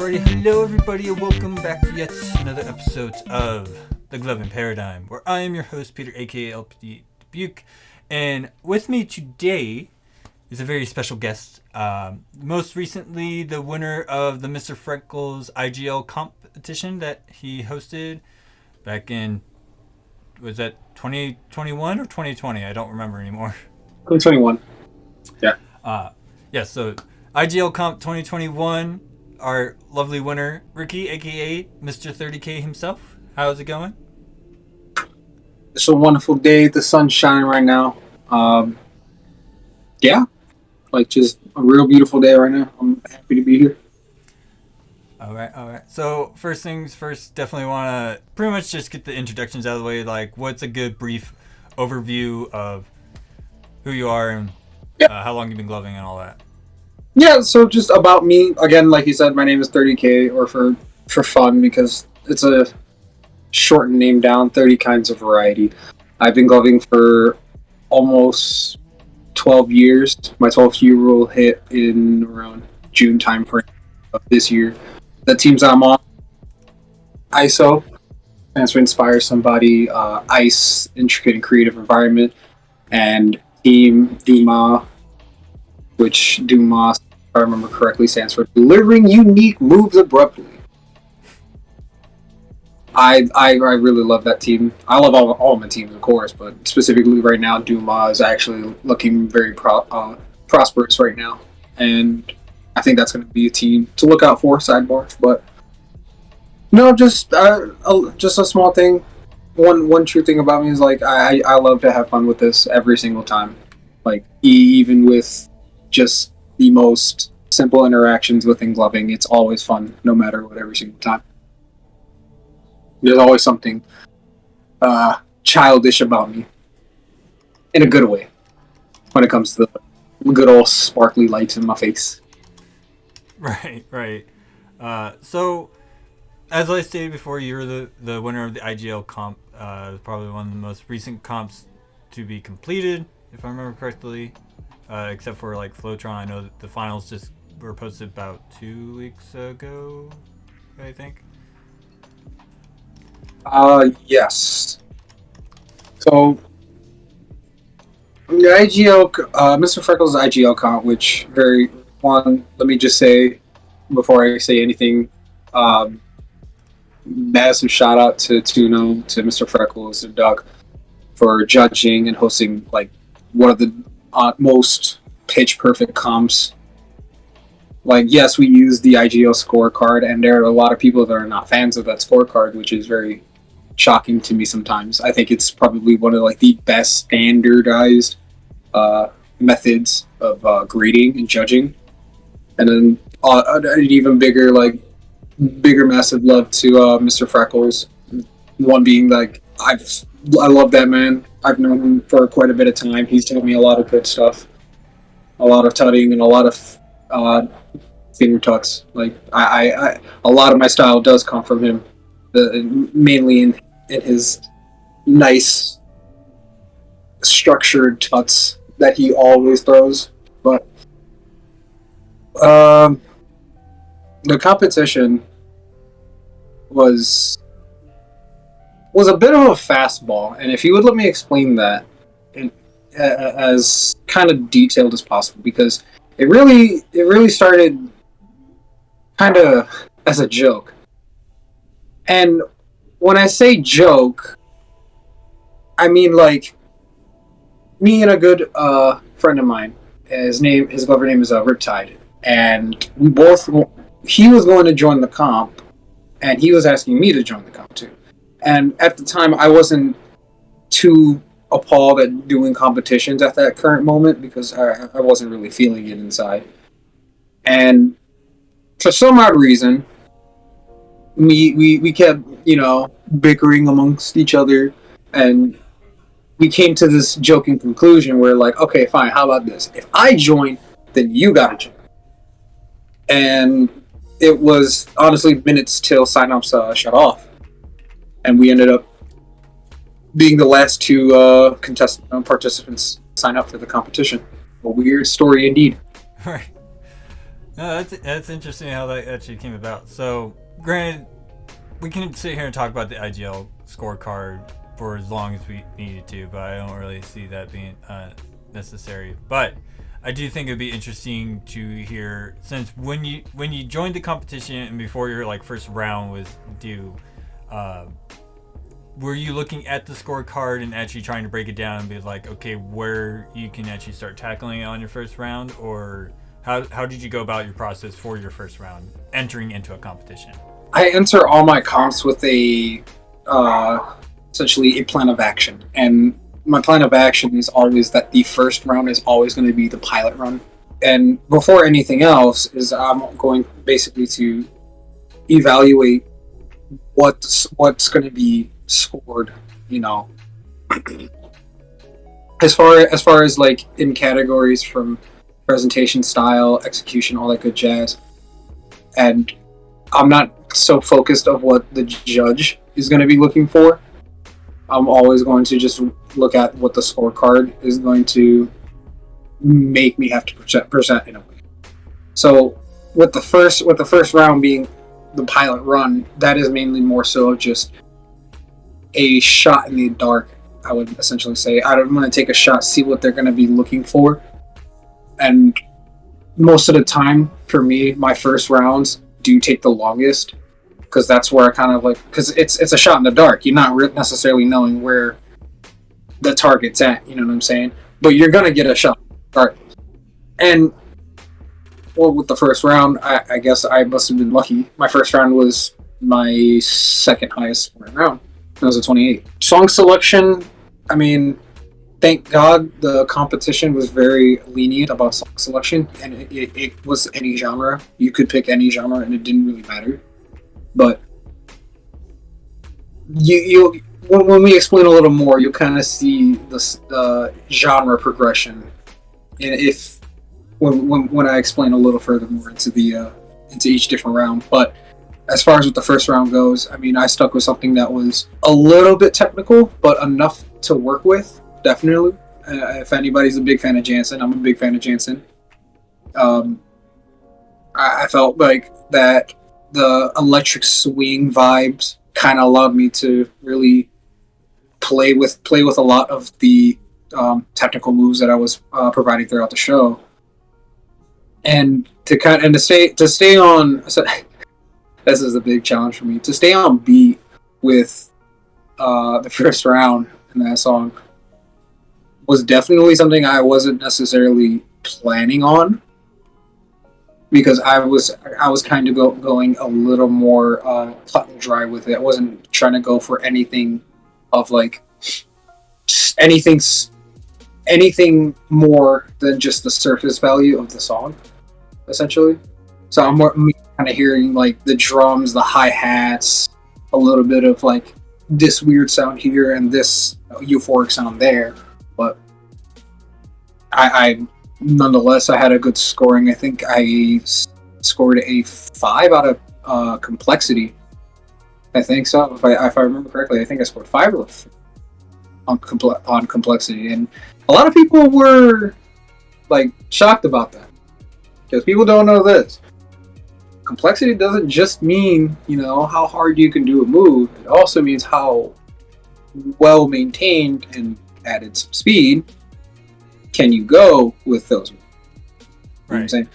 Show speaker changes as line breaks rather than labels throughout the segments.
Alrighty, hello everybody and welcome back to yet another episode of The Gloving Paradigm, where I am your host, Peter, aka LPD Dubuque, and with me today is a very special guest. Most recently, the winner of the Mr. Freckles IGL competition that he hosted back in, was that 2021 or 2020? I don't remember anymore.
2021. Yeah.
So IGL Comp 2021, our lovely winner, Ricky, aka Mr. 30K himself. How's it going?
It's a wonderful day. The sun's shining right now. Just a real beautiful day right now. I'm happy to be here.
All right. So first things first, definitely want to pretty much just get the introductions out of the way. Like, what's a good brief overview of who you are and how long you've been gloving and all that?
Yeah, so just about me. Again, like you said, my name is 30K, or for fun, because it's a shortened name down, 30 kinds of variety. I've been gloving for almost 12 years. My 12th year will hit in around June timeframe of this year. The teams I'm on, ISO, stands for Inspire Somebody, ICE, Intricate and Creative Environment, and Team Duma, which Duma, if I remember correctly, stands for Delivering Unique Moves Abruptly. I really love that team. I love all my teams, of course, but specifically right now, Duma is actually looking very prosperous right now, and I think that's going to be a team to look out for. Sidebar, but no, just a small thing. One true thing about me is like I love to have fun with this every single time. Like even with just the most simple interactions within gloving, it's always fun, no matter what, every single time. There's always something childish about me, in a good way, when it comes to the good old sparkly lights in my face.
Right. So, as I stated before, you're the winner of the IGL comp. Probably one of the most recent comps to be completed, if I remember correctly. Except for like Flowtron, I know that the finals just were posted about 2 weeks ago, I think.
Yes. So the IGL, Mr. Freckles' IGL comp, which let me just say before I say anything, massive shout out to Tuno, to Mr. Freckles and Doug for judging and hosting like one of the most pitch perfect comps. Like, yes, we use the IGL scorecard, and there are a lot of people that are not fans of that scorecard, which is very shocking to me sometimes. I think it's probably one of like the best standardized methods of grading and judging. And then an even bigger massive love to Mr. Freckles. One being like I love that man. I've known him for quite a bit of time. He's taught me a lot of good stuff, a lot of tutting and a lot of finger tucks. Like I a lot of my style does come from him, mainly in his nice structured tuts that he always throws. But the competition was a bit of a fastball, and if you would let me explain that as kind of detailed as possible, because it really started kind of as a joke. And when I say joke, I mean like me and a good friend of mine. His glover name is Riptide, and he was going to join the comp, and he was asking me to join the comp too. And at the time, I wasn't too appalled at doing competitions at that current moment, because I wasn't really feeling it inside. And for some odd reason, we kept, bickering amongst each other, and we came to this joking conclusion where, like, okay, fine, how about this? If I join, then you gotta join. And it was honestly minutes till sign-ups shut off. And we ended up being the last two participants sign up for the competition. A weird story indeed.
Right. No, that's interesting how that actually came about. So, granted, we can sit here and talk about the IGL scorecard for as long as we needed to, but I don't really see that being necessary. But I do think it'd be interesting to hear, since when you joined the competition and before your like first round was due, uh, were you looking at the scorecard and actually trying to break it down and be like, okay, where you can actually start tackling it on your first round, or how did you go about your process for your first round entering into a competition?
I enter all my comps with a essentially a plan of action, and my plan of action is always that the first round is always going to be the pilot run, and before anything else is I'm going basically to evaluate what's going to be scored, you know, as far as like in categories from presentation style, execution, all that good jazz. And I'm not so focused of what the judge is going to be looking for. I'm always going to just look at what the scorecard is going to make me have to present in a way. So with the first round being the pilot run, that is mainly more so of just a shot in the dark. I would essentially say I don't want to take a shot, see what they're going to be looking for, and most of the time for me, my first rounds do take the longest because that's where I kind of like because it's a shot in the dark. You're not necessarily knowing where the target's at. You know what I'm saying? But you're gonna get a shot regardless. And well, with the first round, I guess I must have been lucky. My first round was my second highest scoring round. It was a 28. Song selection. I mean, thank God the competition was very lenient about song selection, and it was any genre. You could pick any genre, and it didn't really matter. But you when we explain a little more, you'll kind of see the genre progression, and if when I explain a little further more into the into each different round. But as far as what the first round goes, I mean, I stuck with something that was a little bit technical, but enough to work with. Definitely. If anybody's a big fan of Jansen, I'm a big fan of Jansen. Um, I felt like that the electric swing vibes kind of allowed me to really play with a lot of the technical moves that I was providing throughout the show, and to stay on. So, this is a big challenge for me to stay on beat with the first round in that song was definitely something I wasn't necessarily planning on because I was kind of going a little more cut and dry with it. I wasn't trying to go for anything of like anything anything more than just the surface value of the song, essentially. So I'm more kind of hearing like the drums, the hi hats, a little bit of like this weird sound here and this euphoric sound there, but I nonetheless I had a good scoring. I think I scored a 5 out of complexity. I think so. If I remember correctly, I think I scored 5 on complexity, and a lot of people were like shocked about that because people don't know this. Complexity doesn't just mean how hard you can do a move. It also means how well maintained and added some speed can you go with those moves. You know what I'm saying?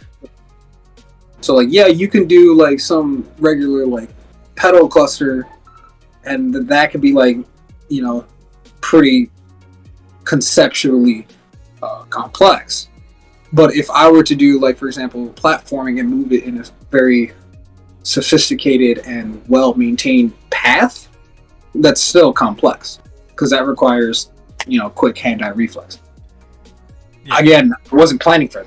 So like, yeah, you can do like some regular like pedal cluster, and that could be like pretty conceptually complex. But if I were to do like, for example, platforming and move it in a very sophisticated and well-maintained path, that's still complex because that requires quick hand-eye reflex. Yeah. Again, I wasn't planning for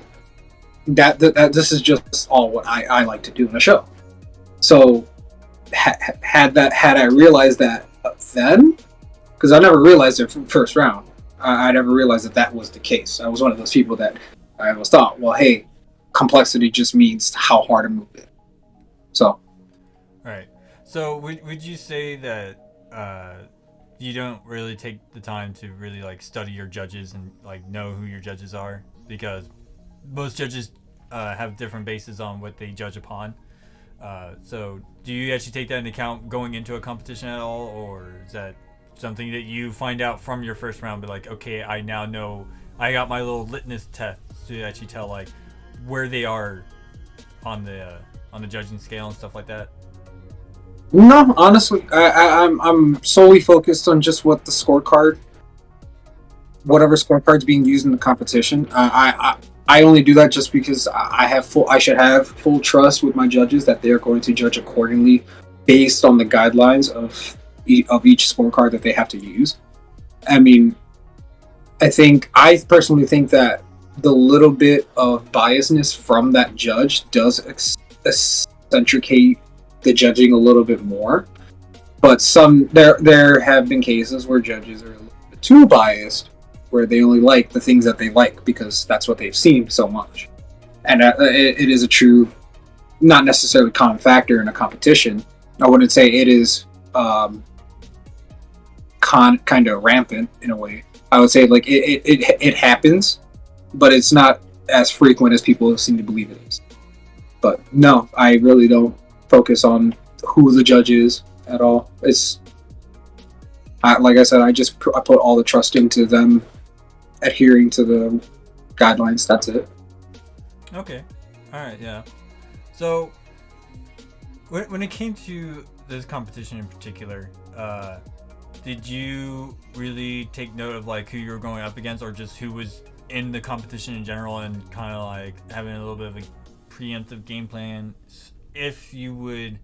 that. This is just all what I like to do in a show. So had I realized that then, because I never realized it from first round, I never realized that was the case. I was one of those people that I always thought, well, hey, complexity just means how hard a move is. So,
right. So would you say that you don't really take the time to really like study your judges and like know who your judges are? Because most judges have different bases on what they judge upon. So do you actually take that into account going into a competition at all, or is that something that you find out from your first round? Be like, okay, I now know I got my little litmus test to actually tell like where they are on the judging scale and stuff like that.
No, honestly, I'm solely focused on just what the scorecard, whatever scorecard's being used in the competition. I only do that just because I should have full trust with my judges that they are going to judge accordingly based on the guidelines of each scorecard that they have to use. I mean, I personally think that the little bit of biasness from that judge does accentuate the judging a little bit more. But there have been cases where judges are a little bit too biased, where they only like the things that they like because that's what they've seen so much. And it is a true, not necessarily common factor in a competition. I wouldn't say it is kind of rampant in a way. I would say like it happens, but it's not as frequent as people seem to believe it is. But no, I really don't focus on who the judge is at all. Like I said, I put all the trust into them adhering to the guidelines. That's it.
Okay. All right. Yeah. So when it came to this competition in particular, did you really take note of like who you were going up against, or just who was in the competition in general, and kind of like having a little bit of a preemptive game plan if you would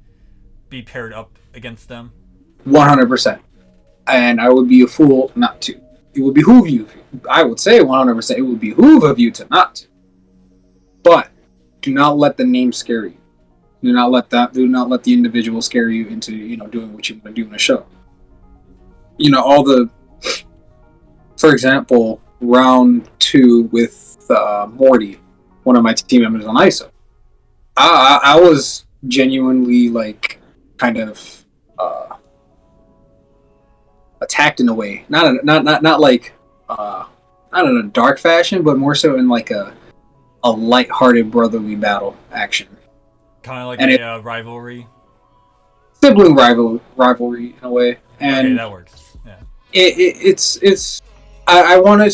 be paired up against them?
100%. And I would be a fool not to. It would behoove you. I would say 100%. It would behoove of you to not to. But do not let the name scare you. Do not let the individual scare you into doing what you want to do in a show. For example, round 2 with Morty, one of my team members on ISO. I was genuinely like kind of attacked in a way, not like not in a dark fashion, but more so in like a light-hearted brotherly battle action.
Kind of like a rivalry,
sibling rivalry in a way. And
okay, that works. Yeah.
It's I wanted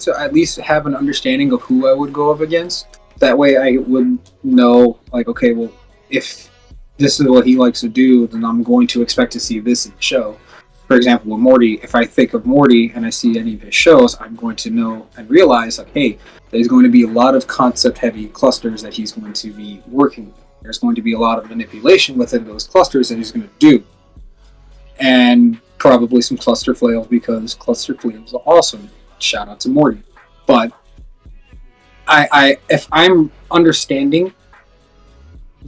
to at least have an understanding of who I would go up against. That way I would know, like, okay, well, if this is what he likes to do, then I'm going to expect to see this in the show. For example, with Morty, if I think of Morty and I see any of his shows, I'm going to know and realize, like, hey, there's going to be a lot of concept-heavy clusters that he's going to be working with. There's going to be a lot of manipulation within those clusters that he's going to do. And probably some cluster flails, because cluster flails are awesome. Shout out to Morty. But if I'm understanding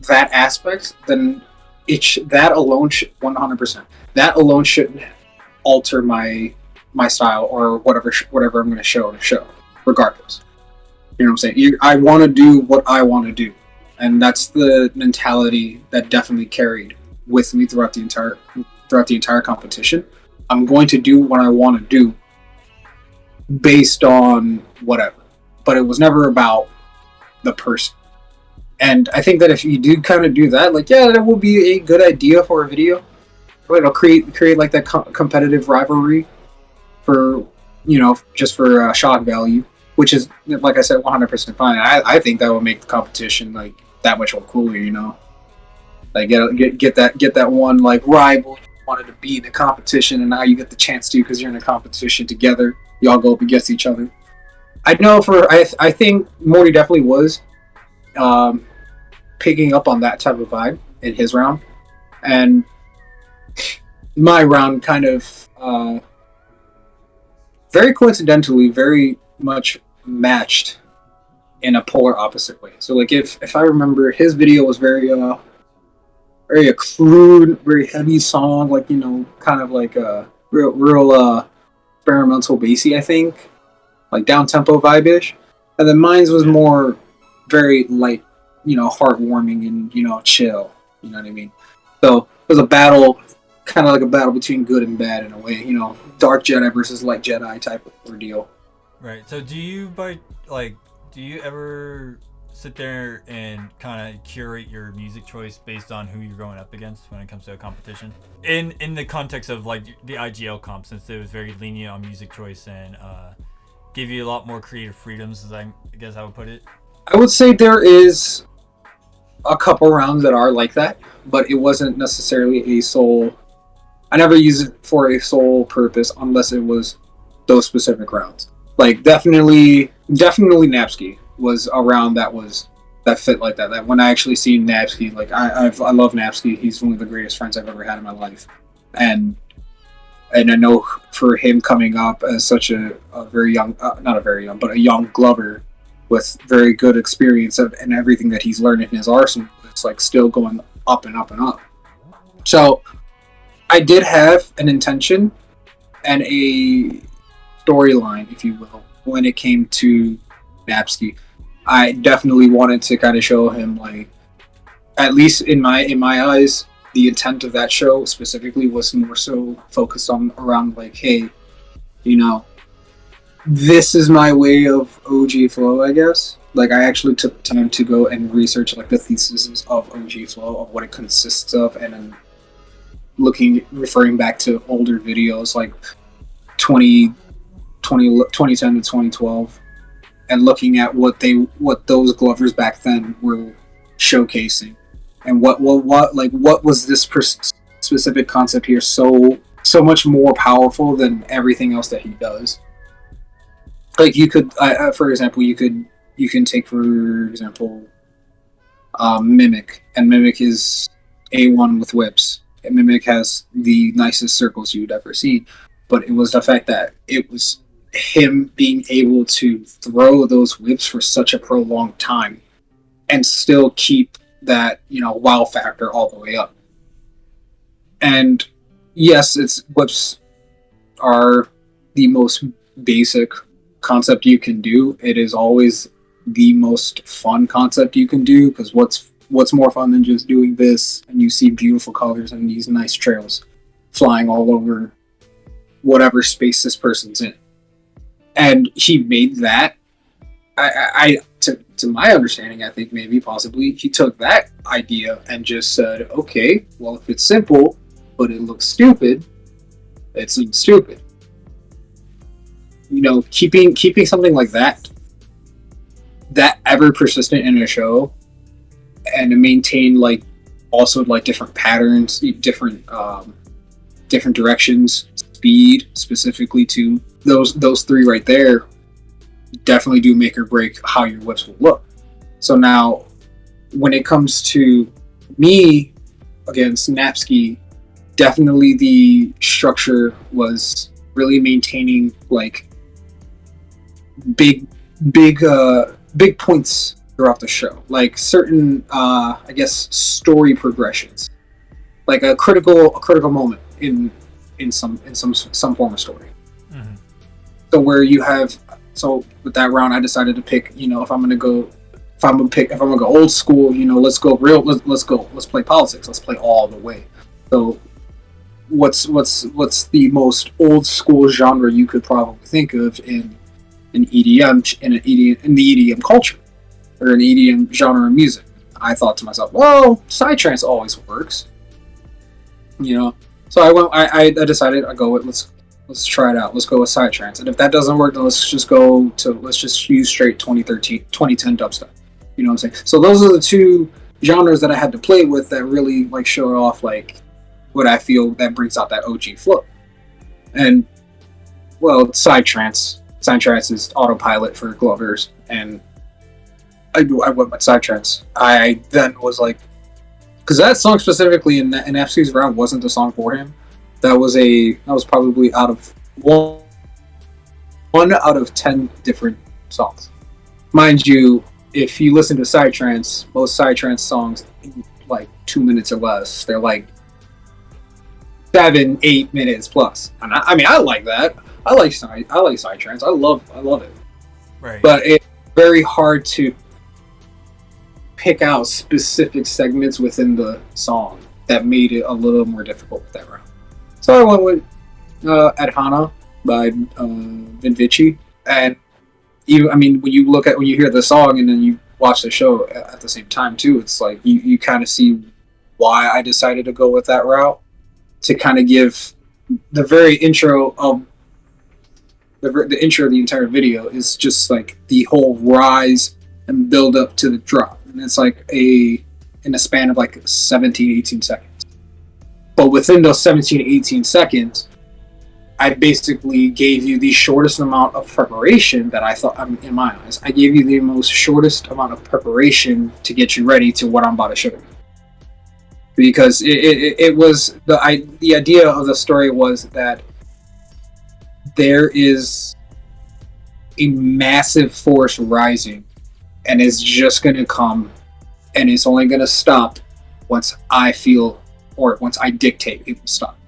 that aspect, then that alone should 100%. That alone shouldn't alter my style or whatever I'm going to show, regardless. You know what I'm saying? I want to do what I want to do, and that's the mentality that definitely carried with me throughout the entire competition. I'm going to do what I want to do based on whatever, but it was never about the person. And I think that if you do kind of do that, like, yeah, that will be a good idea for a video. It'll create like that competitive rivalry for, just for shock value, which is, like I said, 100% fine. I think that would make the competition like that much more cooler, like get that one like rival you wanted to be in the competition, and now you get the chance to, because you're in a competition together. Y'all go up against each other. I think Morty definitely was picking up on that type of vibe in his round, and my round kind of very coincidentally very much matched in a polar opposite way. So like if I remember, his video was very a crude, very heavy song, like, kind of like a real experimental bassy, I think, like down tempo vibe-ish. And then mine's was more very light, heartwarming and chill. You know what I mean? So it was a battle, kind of like a battle between good and bad in a way. Dark Jedi versus light Jedi type of ordeal.
Right. So do you ever sit there and kind of curate your music choice based on who you're going up against when it comes to a competition? In the context of like the IGL comp, since it was very lenient on music choice and give you a lot more creative freedoms, as I guess I would put it.
I would say there is a couple rounds that are like that, but it wasn't necessarily a sole. I never used it for a sole purpose unless it was those specific rounds. Like definitely Napsky was a round that fit like that. That when I actually seen Napsky, like I love Napsky. He's one of the greatest friends I've ever had in my life, and I know for him coming up as such a very young, not a very young, but a young Glover with very good experience and everything that he's learned in his arsenal, it's like still going up and up and up. So I did have an intention and a storyline, if you will, when it came to Napsky. I definitely wanted to kind of show him, like, at least in my eyes, the intent of that show specifically was more so focused on around like, hey, you know, this is my way of OG flow, I guess. Like, I actually took time to go and research like the theses of OG flow, of what it consists of, and then referring back to older videos like 2010 to 2012, and looking at what those Glovers back then were showcasing, and what was this specific concept here so much more powerful than everything else that he does. Like, you could, for example, you can take for example Mimic, and Mimic is A1 with whips. And Mimic has the nicest circles you'd ever seen, but it was the fact that it was him being able to throw those whips for such a prolonged time and still keep that, you know, wow factor all the way up. And yes, whips are the most basic concept you can do. It is always the most fun concept you can do, because what's more fun than just doing this and you see beautiful colors and these nice trails flying all over whatever space this person's in. And he made that. To my understanding, I think maybe possibly he took that idea and just said, okay, well, if it's simple but it looks stupid, it's stupid. You know, keeping something like that ever persistent in a show, and to maintain like also like different patterns, different directions, speed, specifically to those three right there, definitely do make or break how your whips will look. So now, when it comes to me against Napsky, definitely the structure was really maintaining like big points throughout the show, like certain I guess story progressions, like a critical moment in some form of story.
Mm-hmm.
So where you have, so with that round, I decided to pick, you know, if I'm gonna go old school, you know, let's play politics, let's play all the way. So what's the most old school genre you could probably think of in EDM, in the EDM culture, or an EDM genre of music? I thought to myself, well, psytrance always works, you know. So I decided I go with let's try it out. Let's go with psytrance, and if that doesn't work, then let's just use straight 2010 dubstep. You know what I'm saying? So those are the two genres that I had to play with that really like show off like what I feel that brings out that OG flow. And well, psytrance is autopilot for Glovers, and I went with psytrance. I then was like, because that song specifically in FC's round wasn't the song for him. That was probably out of one out of 10 different songs. Mind you, if you listen to psytrance, most psytrance songs like 2 minutes or less. They're like 7-8 minutes plus. And I mean, I like that. I like psytrance. I love it.
Right.
But it's very hard to pick out specific segments within the song that made it a little more difficult with that round. So I went with Adhana by Vinvici, and when you hear the song and then you watch the show at the same time too. It's like you kind of see why I decided to go with that route, to kind of give the very intro of the intro of the entire video is just like the whole rise and build up to the drop, and it's like in a span of like 17, 18 seconds. But within those 17, 18 seconds, I basically gave you the shortest amount of preparation that I thought, in my eyes, I gave you the most shortest amount of preparation to get you ready to what I'm about to show you. Because it was the idea of the story was that there is a massive force rising, and it's just going to come, and it's only going to stop once I feel, or once I dictate it will stop.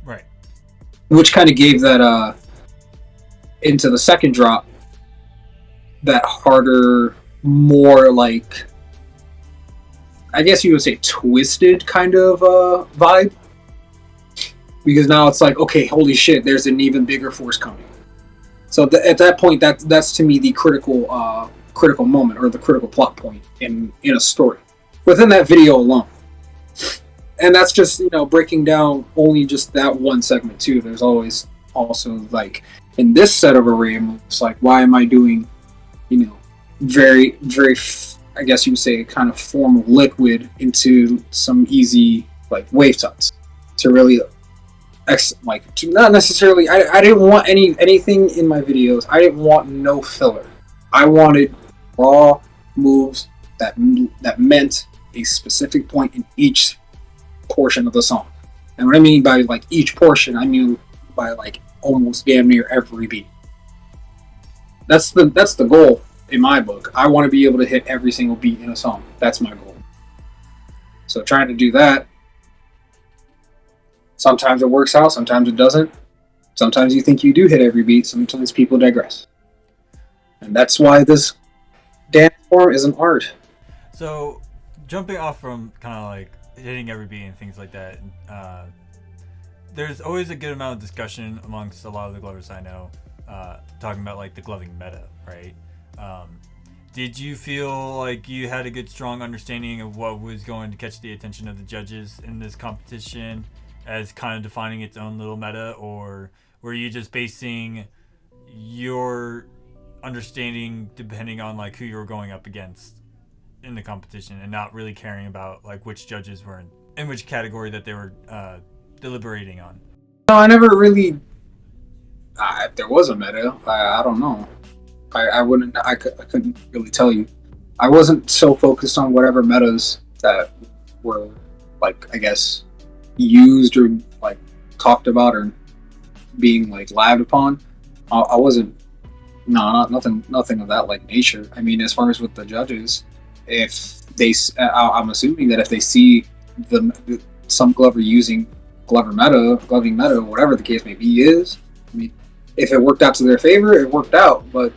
Right.
Which kind of gave that into the second drop, that harder, more like, I guess you would say twisted kind of vibe. Because now it's like, okay, holy shit, there's an even bigger force coming. So at that point, that's to me the critical moment, or the critical plot point in a story within that video alone. And that's just, breaking down only just that one segment too. There's always also, like, in this set of array moves, like, why am I doing, very, very, I guess you would say, kind of formal liquid into some easy, like, wave tuts to really, to not necessarily, I didn't want anything in my videos. I didn't want no filler. I wanted raw moves that meant a specific point in each portion of the song. And what I mean by like each portion, I mean by like almost damn near every beat. That's the goal in my book. I want to be able to hit every single beat in a song. That's my goal. So trying to do that, sometimes it works out, sometimes it doesn't. Sometimes you think you do hit every beat, sometimes people digress. And that's why this dance form is an art.
So, jumping off from kind of like hitting every beat and things like that, there's always a good amount of discussion amongst a lot of the glovers I know, talking about like the gloving meta, right? Did you feel like you had a good, strong understanding of what was going to catch the attention of the judges in this competition as kind of defining its own little meta, or were you just basing your understanding depending on like who you were going up against in the competition and not really caring about like which judges were in which category that they were deliberating on?
No, I never really. If there was a meta, I don't know. I wouldn't. I couldn't really tell you. I wasn't so focused on whatever metas that were, like, I guess, used or like talked about or being like labbed upon. I wasn't. No, nothing of that like nature. I mean, as far as with the judges, if they, I'm assuming that if they see some glover using gloving meta, whatever the case may be, is. I mean, if it worked out to their favor, it worked out. But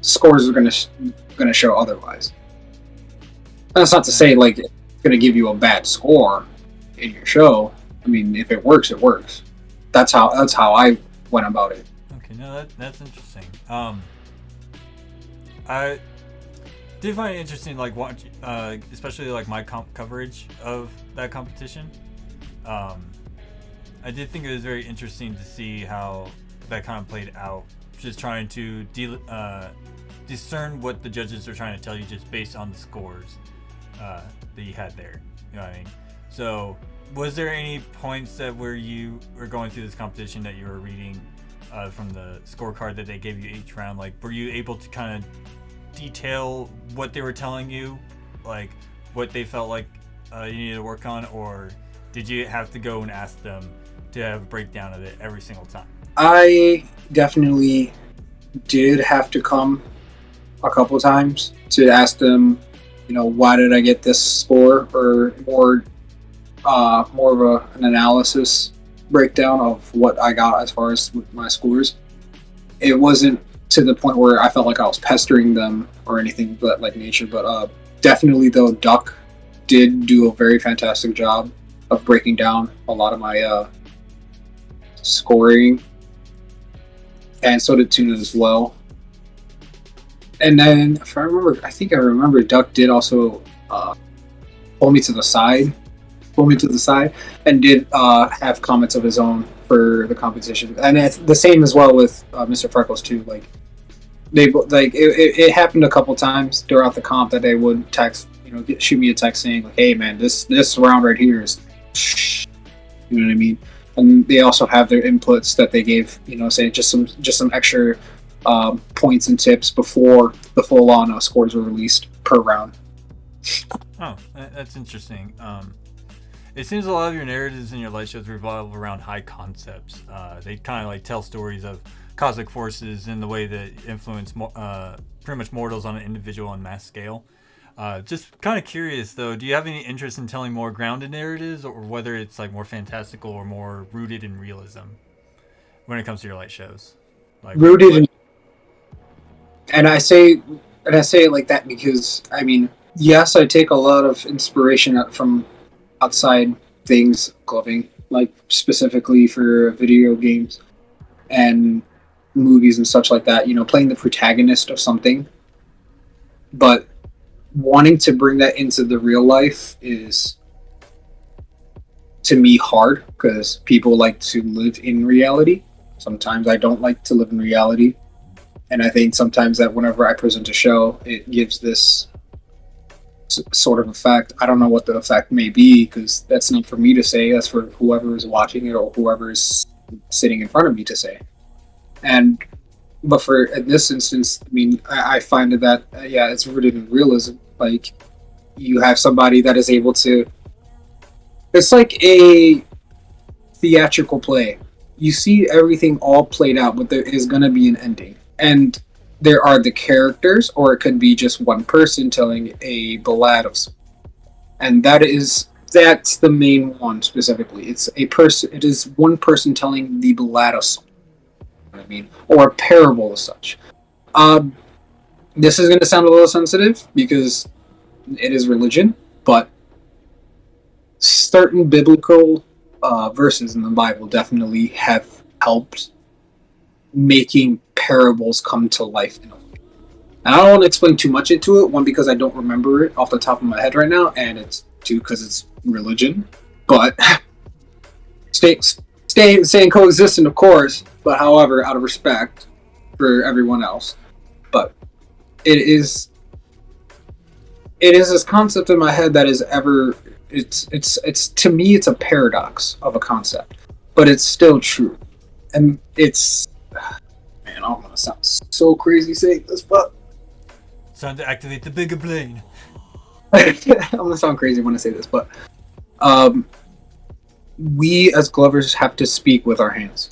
scores are gonna show otherwise. That's not to say like it's gonna give you a bad score in your show. I mean, if it works, it works. That's how I went about it.
Okay, no, that's interesting. I did find it interesting, like watch, especially like my coverage of that competition. I did think it was very interesting to see how that kind of played out. Just trying to discern what the judges are trying to tell you just based on the scores that you had there. You know what I mean? So, was there any points that where you were going through this competition that you were reading from the scorecard that they gave you each round? Like, were you able to kind of detail what they were telling you, like what they felt like you needed to work on, or did you have to go and ask them to have a breakdown of it every single time?
I definitely did have to come a couple times to ask them, why did I get this score, or more of an analysis breakdown of what I got as far as my scores. It wasn't to the point where I felt like I was pestering them or anything but like nature, but definitely though Duck did do a very fantastic job of breaking down a lot of my scoring, and so did Tuna as well. And then, if I remember, I think I remember Duck did also pull me to the side, and did have comments of his own for the competition. And it's the same as well with Mr. Freckles too. Like it happened a couple times throughout the comp that they would text, shoot me a text saying like, "Hey man, this round right here is," you know what I mean. And they also have their inputs that they gave, saying just some extra points and tips before the full-on scores were released per round.
Oh, that's interesting. It seems a lot of your narratives in your light shows revolve around high concepts. They kind of like tell stories of cosmic forces in the way that influence pretty much mortals on an individual and mass scale. Just kind of curious though, do you have any interest in telling more grounded narratives, or whether it's like more fantastical or more rooted in realism when it comes to your light shows? Like
Rooted in, and I say it like that because I mean, yes, I take a lot of inspiration from outside things, clothing, like specifically for video games and movies and such like that. Playing the protagonist of something, but wanting to bring that into the real life is, to me, hard because people like to live in reality. Sometimes I don't like to live in reality, and I think sometimes that whenever I present a show, it gives this sort of effect. I don't know what the effect may be because that's not for me to say. That's for whoever is watching it or whoever is sitting in front of me to say. But for in this instance, I mean, I find that it's rooted in realism. Like you have somebody that is able to. It's like a theatrical play. You see everything all played out, but there is going to be an ending, and there are the characters, or it could be just one person telling a ballad of something. And that's the main one specifically. It's a person. It is one person telling the ballad of something. You know what I mean, or a parable as such. This is going to sound a little sensitive because it is religion, but certain biblical verses in the Bible definitely have helped making parables come to life in a way. And I don't want to explain too much into it. One, because I don't remember it off the top of my head right now, and it's two, because it's religion. But staying coexistent, of course. But however, out of respect for everyone else. But it is this concept in my head that is ever. It's to me, it's a paradox of a concept, but it's still true, and it's. Man, I'm gonna sound so crazy saying this, but
it's time to activate the bigger brain.
I'm gonna sound crazy when I say this, but we as Glovers have to speak with our hands.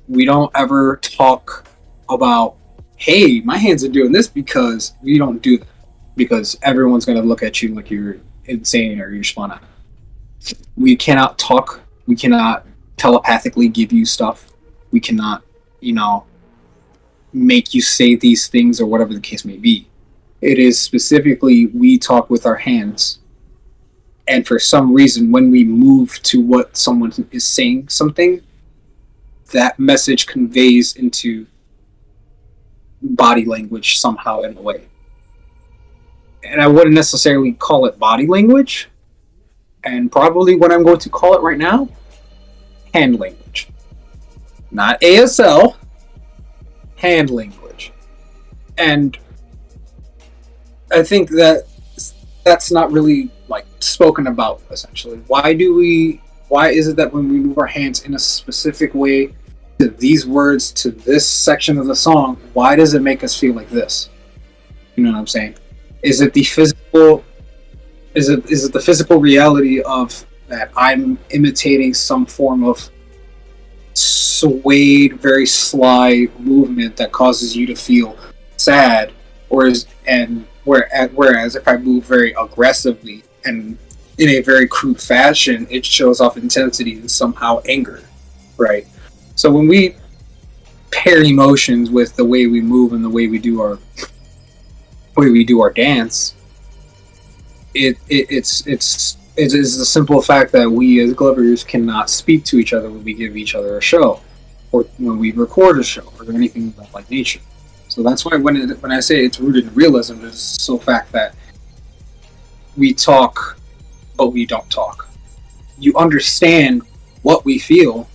We don't ever talk about, hey, my hands are doing this, because we don't do that. Because everyone's gonna look at you like you're insane or you're spun out. We cannot talk. We cannot telepathically give you stuff. We cannot, make you say these things or whatever the case may be. It is specifically we talk with our hands, and for some reason when we move to what someone is saying something, that message conveys into body language somehow in a way. And I wouldn't necessarily call it body language, and probably what I'm going to call it right now, hand language. Not ASL, hand language. And I think that's not really spoken about essentially. Why is it that when we move our hands in a specific way to these words, to this section of the song, why does it make us feel like this? You know what I'm saying? Is it the physical reality of that I'm imitating some form of swayed, very sly movement that causes you to feel sad, whereas if I move very aggressively and in a very crude fashion, it shows off intensity and somehow anger, right? So when we pair emotions with the way we move and the way we do our dance, it is the simple fact that we as Glovers cannot speak to each other when we give each other a show, or when we record a show, or anything of that nature. So that's why when I say it's rooted in realism, it's the fact that we talk, but we don't talk. You understand what we feel.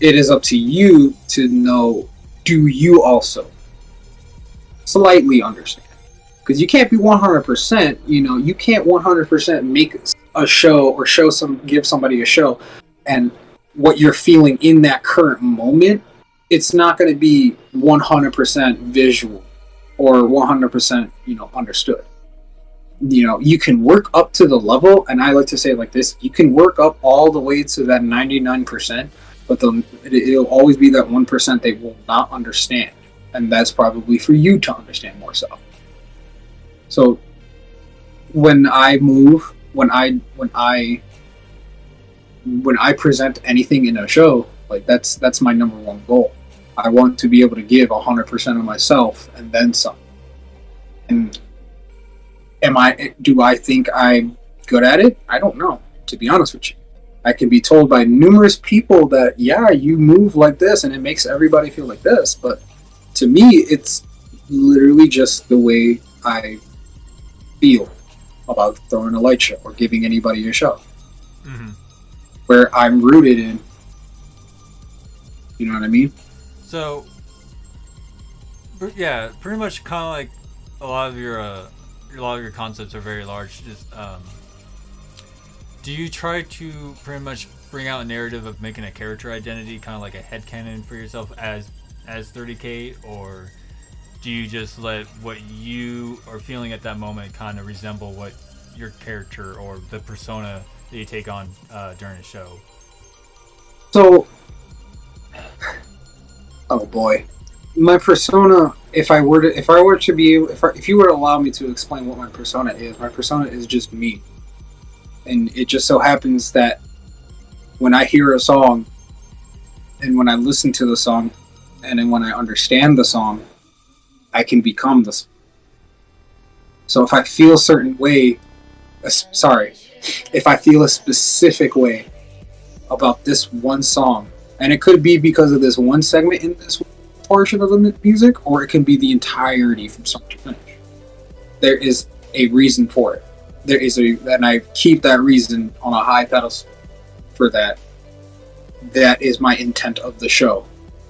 It is up to you to know, do you also slightly understand? Because you can't be 100%, you can't 100% make a show or give somebody a show, and what you're feeling in that current moment, it's not going to be 100% visual or 100%, understood. You can work up to the level, and I like to say it like this: you can work up all the way to that 99%, but it'll always be that 1% they will not understand, and that's probably for you to understand more so. So when I move, when I present anything in a show, like that's my number one goal. I want to be able to give 100% of myself and then some. And do I think I'm good at it? I don't know, to be honest with you. I can be told by numerous people that, yeah, you move like this and it makes everybody feel like this, but to me, it's literally just the way I feel about throwing a light show or giving anybody a show.
Mm-hmm.
Where I'm rooted in, you know what I mean?
So, yeah, pretty much kind of like a lot of your concepts are very large. Just do you try to pretty much bring out a narrative of making a character identity, kind of like a headcanon for yourself as 30K, or do you just let what you are feeling at that moment kind of resemble what your character or the persona that you take on during a show?
So, oh boy, my persona. If you were to allow me to explain what my persona is just me, and it just so happens that when I hear a song, and when I listen to the song, and then when I understand the song, I can become the song. So if I feel a certain way, if I feel a specific way about this one song, and it could be because of this one segment in this portion of the music, or it can be the entirety from start to finish. There is a reason for it. And I keep that reason on a high pedestal for that. That is my intent of the show.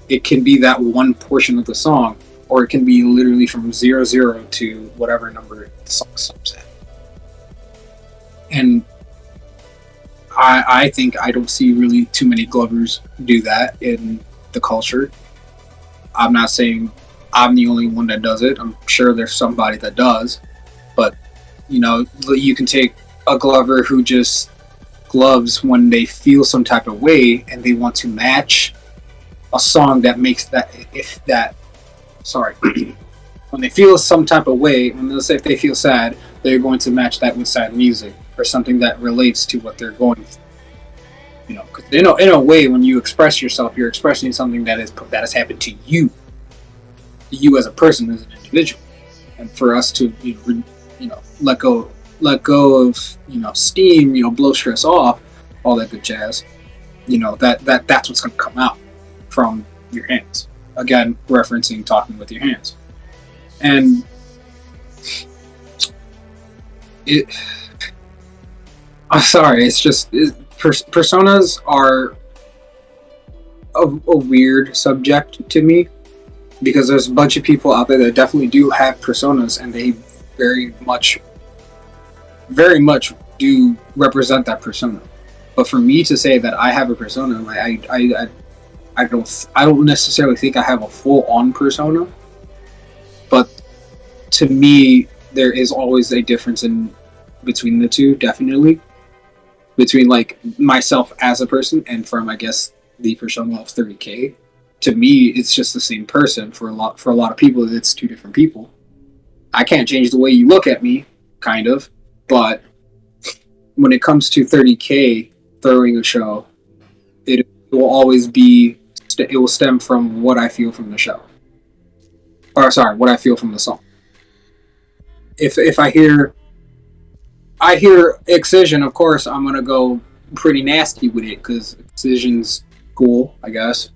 It can be that one portion of the song, or it can be literally from 00 to whatever number the song stops at. And I think I don't see really too many Glovers do that in the culture. I'm not saying I'm the only one that does it. I'm sure there's somebody that does. But, you can take a Glover who just gloves when they feel some type of way and they want to match a song that makes that, when they feel some type of way, let's say if they feel sad, they're going to match that with sad music or something that relates to what they're going through. Cause in a way, when you express yourself, you're expressing something that has happened to you as a person, as an individual. And for us to, let go of, steam, blow stress off, all that good jazz. That's what's going to come out from your hands. Again, referencing talking with your hands. And I'm sorry, it's just personas are a weird subject to me, because there's a bunch of people out there that definitely do have personas, and they very much do represent that persona. But for me to say that I have a persona, I don't necessarily think I have a full-on persona. But to me, there is always a difference between the two, definitely. Between like myself as a person and from, I guess, the persona of 30K. To me, it's just the same person. For a lot of people, it's two different people. I can't change the way you look at me, kind of, but when it comes to 30K throwing a show, it will always be, it will stem from what I feel from the show. Or sorry, what I feel from the song. If I hear Excision, of course, I'm gonna go pretty nasty with it because Excision's cool, I guess.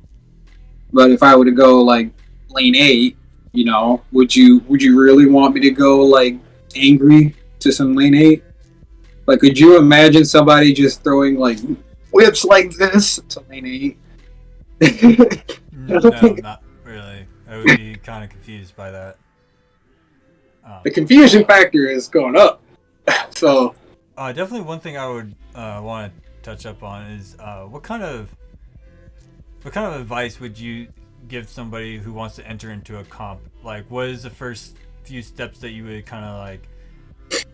But if I were to go like lane 8, would you really want me to go like angry to some lane 8? Like, could you imagine somebody just throwing like whips like this to lane 8? I don't
No,
think
not really. I would be kind of confused by that.
the confusion factor is going up. So
Definitely one thing I would want to touch up on is what kind of advice would you give somebody who wants to enter into a comp? Like, what is the first few steps that you would kind of like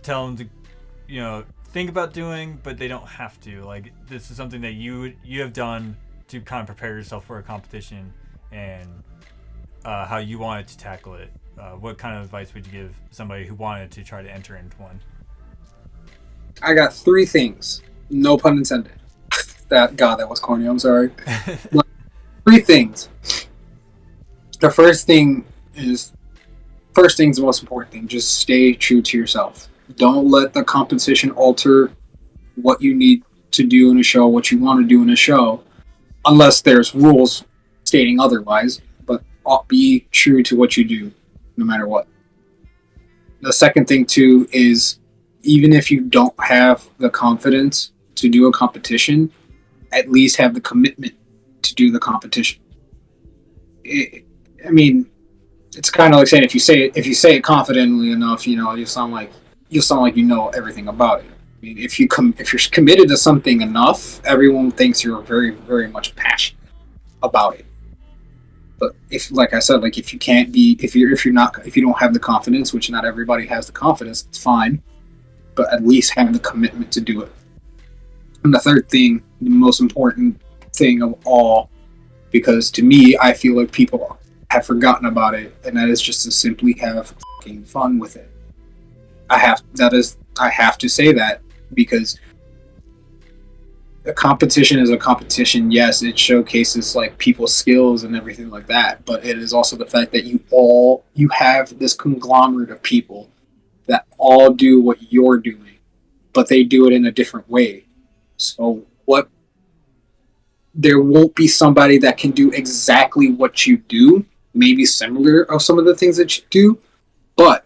tell them to, think about doing, but they don't have to? Like, this is something that you have done to kind of prepare yourself for a competition, and how you wanted to tackle it. What kind of advice would you give somebody who wanted to try to enter into one?
I got 3 things. No pun intended. That was corny. I'm sorry. 3 things. The first thing's the most important thing. Just stay true to yourself. Don't let the competition alter what you need to do in a show, what you want to do in a show, unless there's rules stating otherwise. But be true to what you do, no matter what. The second thing, too, is even if you don't have the confidence to do a competition, at least have the commitment to do the competition. It's kind of like saying if you say it confidently enough, you'll sound like you know everything about it. I mean, if you're committed to something enough, everyone thinks you're very, very much passionate about it. But if, like I said, like if you don't have the confidence, which not everybody has the confidence, it's fine. But at least have the commitment to do it. And the third thing, the most important thing of all, because to me, I feel like people have forgotten about it, and that is just to simply have fucking fun with it. I have to say that, because a competition is a competition. Yes, it showcases like people's skills and everything like that, but it is also the fact that you have this conglomerate of people that all do what you're doing, but they do it in a different way. So there won't be somebody that can do exactly what you do, maybe similar of some of the things that you do, but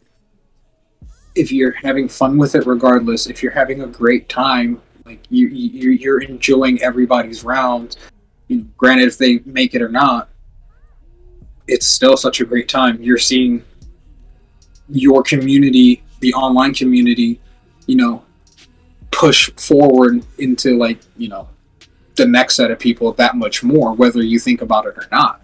if you're having fun with it regardless, if you're having a great time, like you're enjoying everybody's rounds, granted if they make it or not, it's still such a great time. You're seeing your community, the online community, push forward into the next set of people that much more, whether you think about it or not.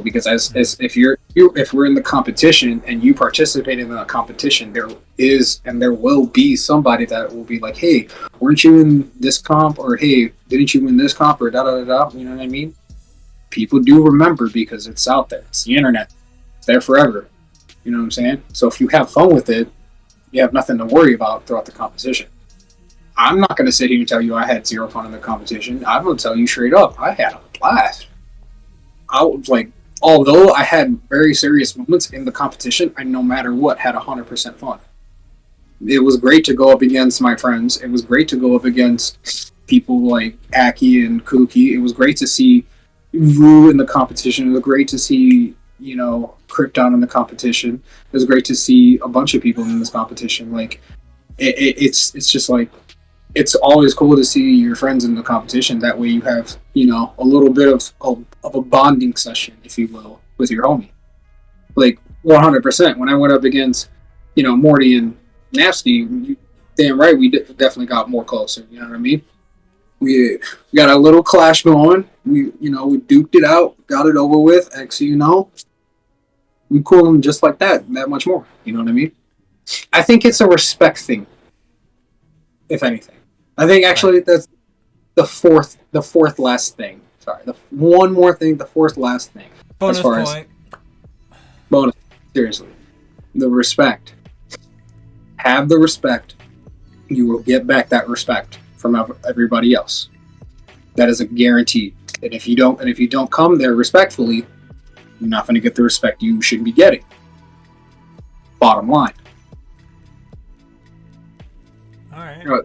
Because as if we're in the competition and you participate in the competition, there is and there will be somebody that will be like, hey, weren't you in this comp, or hey, didn't you win this comp, or da da da da. You know what I mean? People do remember because it's out there. It's the internet. It's there forever. You know what I'm saying? So if you have fun with it, you have nothing to worry about throughout the competition. I'm not going to sit here and tell you I had zero fun in the competition. I'm going to tell you straight up, I had a blast. I was like, although I had very serious moments in the competition, I no matter what had 100% fun. It was great to go up against my friends. It was great to go up against people like Aki and Kuki. It was great to see Rue in the competition. It was great to see, Krypton in the competition. It was great to see a bunch of people in this competition. Like, it's just like, it's always cool to see your friends in the competition. That way you have, a little bit of a bonding session, if you will, with your homie. Like, 100%. When I went up against, Morty and Nasty, damn right, we definitely got more closer. You know what I mean? We got a little clash going. We duked it out, got it over with. We cool them just like that much more. You know what I mean? I think it's a respect thing, if anything. I think actually that's the fourth last thing. Sorry, the one more thing, the fourth last thing.
Bonus
as far
point.
As bonus, seriously, the respect. Have the respect. You will get back that respect from everybody else. That is a guarantee. And if you don't come there respectfully, you're not going to get the respect you should be getting. Bottom line.
All right.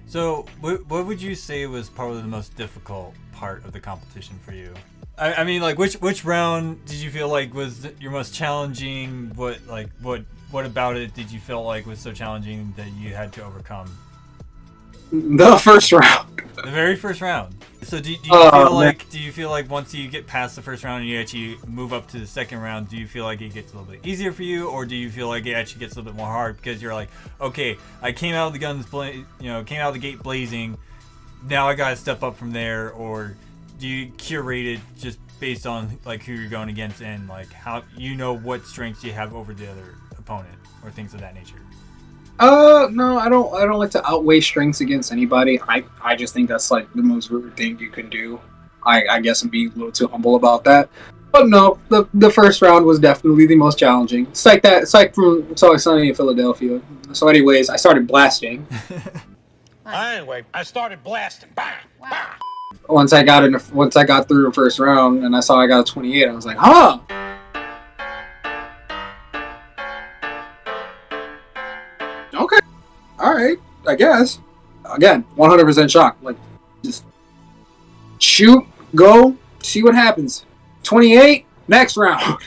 So, what would you say was probably the most difficult part of the competition for you? I mean, like, which round did you feel like was your most challenging? What about it did you feel like was so challenging that you had to overcome?
The first round.
The very first round. So do you feel like once you get past the first round and you actually move up to the second round, do you feel like it gets a little bit easier for you, or do you feel like it actually gets a little bit more hard because you're like, okay, I came out of the came out of the gate blazing. Now I gotta step up from there, or do you curate it just based on like who you're going against and like how what strengths you have over the other opponent or things of that nature?
No, I don't like to outweigh strengths against anybody. I just think that's like the most rude thing you can do. I guess I'm being a little too humble about that. But no, the first round was definitely the most challenging. It's like from It's Always Sunny in Philadelphia. So anyways, I started blasting.
Anyway, I started blasting. Bah, bah.
Once I got through the first round and I saw I got a 28, I was like, huh. Okay. All right. I guess. Again, 100% shocked. Like, just shoot, go, see what happens. 28, next round.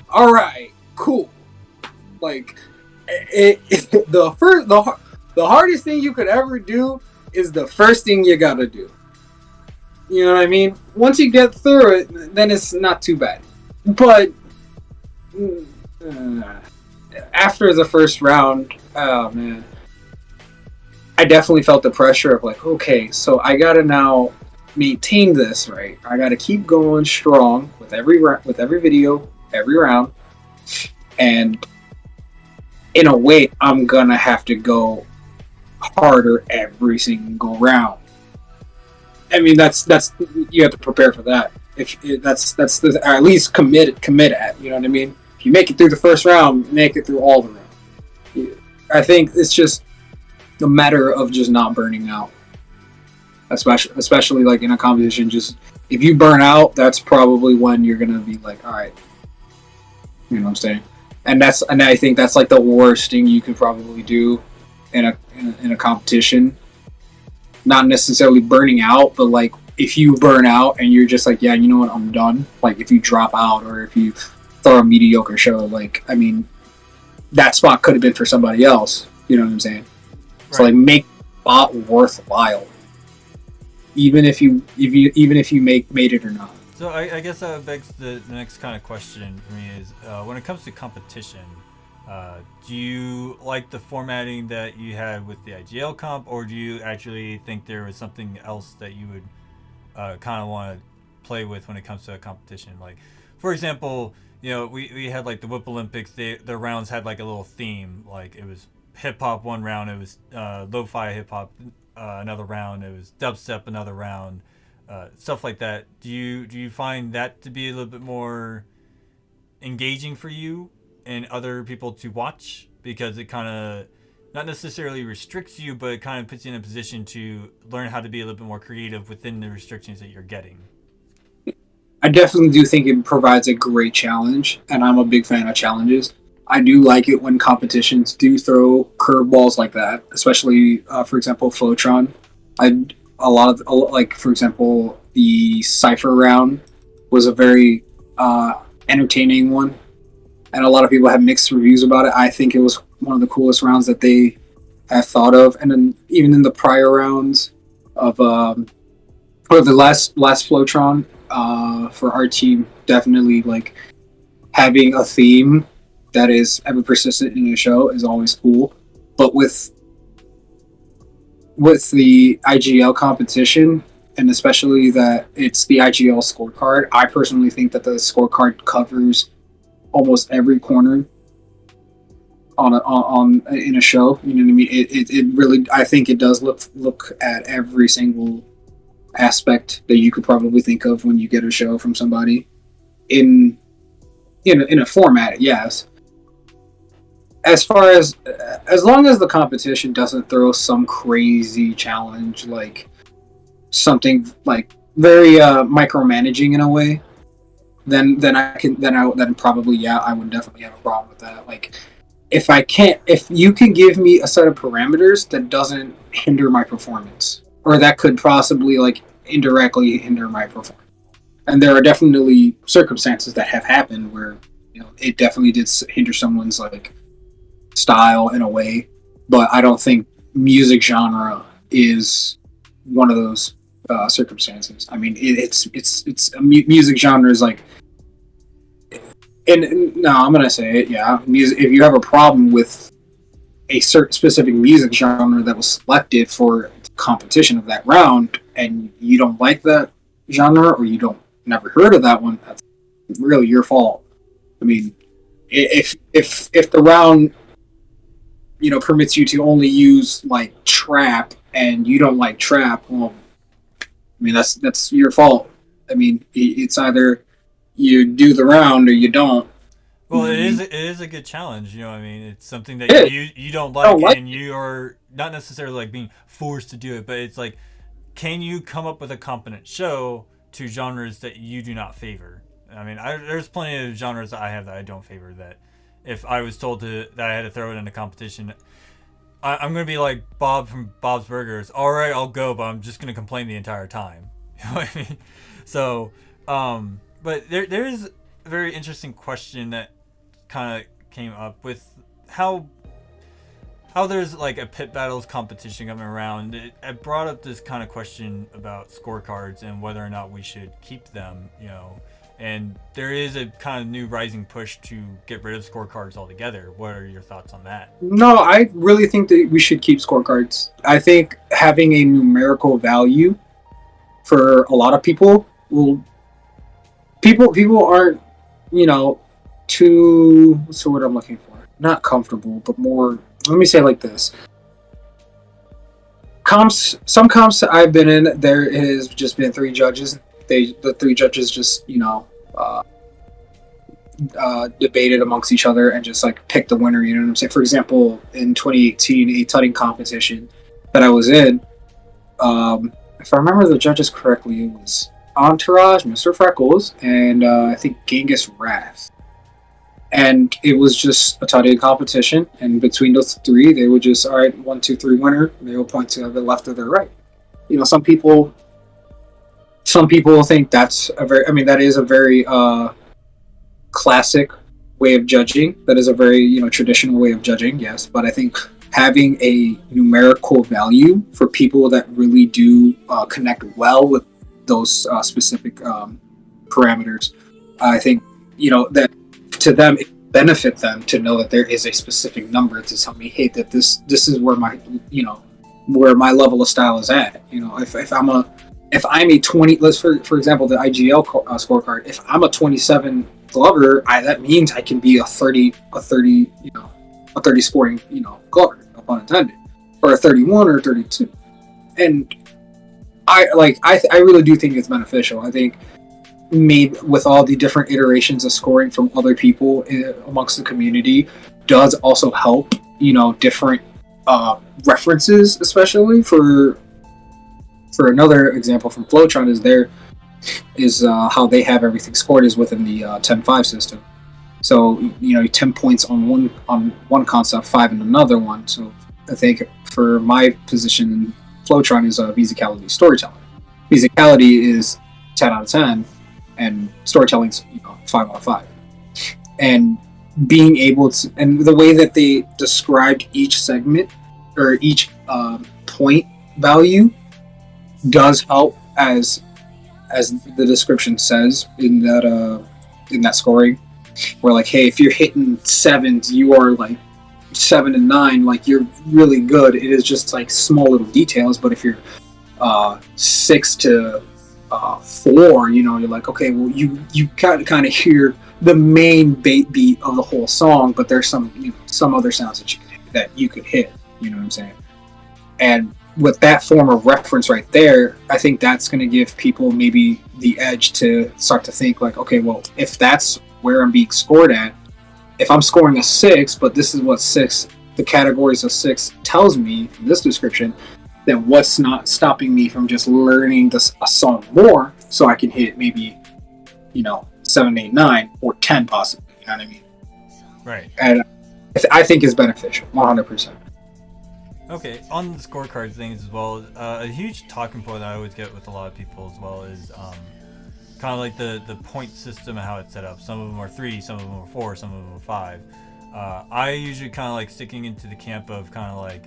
All right, cool. Like, the hardest thing you could ever do is the first thing you gotta do. You know what I mean? Once you get through it, then it's not too bad. But after the first round, oh man, I definitely felt the pressure of like, okay, so I gotta now maintain this, right? I gotta keep going strong with every video, every round, and in a way, I'm gonna have to go harder every single round. I mean, that's you have to prepare for that. If that's the, or at least commit at. You know what I mean? If you make it through the first round, make it through all the rounds. I think it's just a matter of just not burning out. Especially like in a competition, just if you burn out, that's probably when you're gonna be like, all right, you know what I'm saying? And I think that's like the worst thing you could probably do in a competition. Not necessarily burning out, but like if you burn out and you're just like, yeah, you know what, I'm done. Like if you drop out or if you throw a mediocre show, like, I mean, that spot could have been for somebody else. You know what I'm saying? Right. So like make the spot worthwhile, even if you made it or not.
So I guess that begs the next kind of question for me is when it comes to competition. Do you like the formatting that you had with the IGL comp, or do you actually think there was something else that you would kind of want to play with when it comes to a competition? Like, for example, you know, we had like the Whip Olympics. The rounds had like a little theme. Like it was hip hop one round, it was lo-fi hip hop another round, it was dubstep another round, stuff like that. Do you find that to be a little bit more engaging for you and other people to watch, because it kind of not necessarily restricts you, but it kind of puts you in a position to learn how to be a little bit more creative within the restrictions that you're getting?
I definitely do think it provides a great challenge, and I'm a big fan of challenges. I do like it when competitions do throw curveballs like that, especially, for example, Flowtron. For example, the Cypher round was a very entertaining one, and a lot of people have mixed reviews about it. I think it was one of the coolest rounds that they have thought of, and then even in the prior rounds of or the last Flowtron for our team, definitely like having a theme that is ever persistent in a show is always cool. But with the IGL competition, and especially that it's the IGL scorecard, I personally think that the scorecard covers almost every corner on in a show. You know what I mean? It really, I think it does look at every single aspect that you could probably think of when you get a show from somebody in a format. Yes. As long as the competition doesn't throw some crazy challenge, like something like very micromanaging in a way, then probably, yeah, I would definitely have a problem with that. Like if you can give me a set of parameters that doesn't hinder my performance, or that could possibly like indirectly hinder my performance, And there are definitely circumstances that have happened where, it definitely did hinder someone's like style in a way, but I don't think music genre is one of those circumstances. I mean, it's music genre is like, and no, I'm gonna say it. Yeah, music. If you have a problem with a certain specific music genre that was selected for competition of that round, and you don't like that genre, or you don't never heard of that one, that's really your fault. I mean, if the round permits you to only use like trap, and you don't like trap, well, I mean that's your fault. I mean, it's either you do the round or you don't.
Well, it is a good challenge. I mean, it's something that you don't like, and you are not necessarily like being forced to do it, but it's like, can you come up with a competent show to genres that you do not favor? I mean, there's plenty of genres that I have that I don't favor. That if I was told that I had to throw it in a competition, I'm gonna be like Bob from Bob's Burgers. All right, I'll go, but I'm just gonna complain the entire time. You know what I mean? So, but there is a very interesting question that kind of came up with how there's like a pit battles competition coming around. It brought up this kind of question about scorecards and whether or not we should keep them, and there is a kind of new rising push to get rid of scorecards altogether. What are your thoughts on that?
No, I really think that we should keep scorecards. I think having a numerical value for a lot of people people aren't, too, what's the word I'm looking for? Not comfortable, but more, let me say it like this. Some comps that I've been in, there has just been three judges. The three judges just, debated amongst each other and just like picked the winner, you know what I'm saying? For example, in 2018, a tutting competition that I was in, if I remember the judges correctly, it was Entourage, Mr. Freckles, and I think Genghis Wrath. And it was just a tutting competition, and between those three, they would just, all right, 1, 2, 3 winner, they will point to the left or the right. Some people think that is a very classic way of judging. That is a very, traditional way of judging, yes. But I think having a numerical value for people that really do connect well with those specific parameters, I think, that to them, it benefit them to know that there is a specific number to tell me, hey, that this is where my, where my level of style is at. If I'm a 20, let's for example, the IGL scorecard, if I'm a 27 Glover, that means I can be a 30 scoring, Glover, no pun intended, or a 31 or 32. And I really do think it's beneficial. I think made with all the different iterations of scoring from other people amongst the community does also help, different references, especially for another example from Flowtron is how they have everything scored is within the 10-5 system. So 10 points on one concept, 5 in another one. So I think for my position in Flowtron is musicality storytelling. Musicality is 10 out of 10, and storytelling's 5 out of 5. And being able to, and the way that they described each segment or each point value does help, as the description says in that scoring, where like, hey, if you're hitting 7s, you are like 7 and 9, like you're really good. It is just like small little details, but if you're 6 to 4, you're like, okay, well, you kind of hear the main beat of the whole song, but there's some other sounds that you could hit. You know what I'm saying? And with that form of reference right there, I think that's going to give people maybe the edge to start to think like, okay, well, if that's where I'm being scored at, if I'm scoring a 6, but this is what 6, the categories of 6 tells me from this description, then what's not stopping me from just learning a song more so I can hit maybe, 7, 8, 9, or 10 possibly, you know what I mean?
Right.
And I think it's beneficial, 100%.
Okay, on the scorecard things as well, a huge talking point that I always get with a lot of people as well is kind of like the point system and how it's set up. Some of them are 3, some of them are 4, some of them are 5. I usually kind of like sticking into the camp of kind of like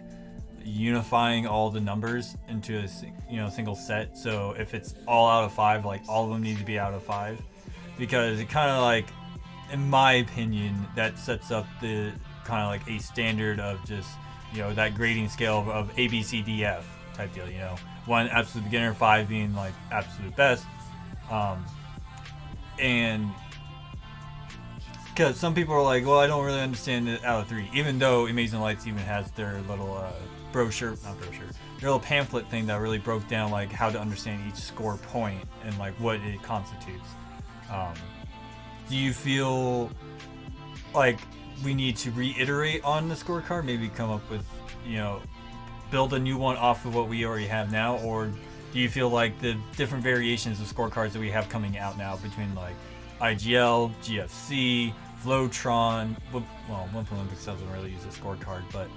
unifying all the numbers into a single set. So if it's all out of 5, like all of them need to be out of 5, because it kind of like, in my opinion, that sets up the kind of like a standard of just, that grading scale of A, B, C, D, F type deal. 1 absolute beginner, 5 being like absolute best. And because some people are like, well, I don't really understand it out of 3, even though Amazing Lights even has their little their little pamphlet thing that really broke down like how to understand each score point and like what it constitutes. Do you feel like we need to reiterate on the scorecard, maybe come up with, build a new one off of what we already have now, or do you feel like the different variations of scorecards that we have coming out now between like IGL, GFC, Flowtron, well, Wimp Olympics doesn't really use a scorecard, but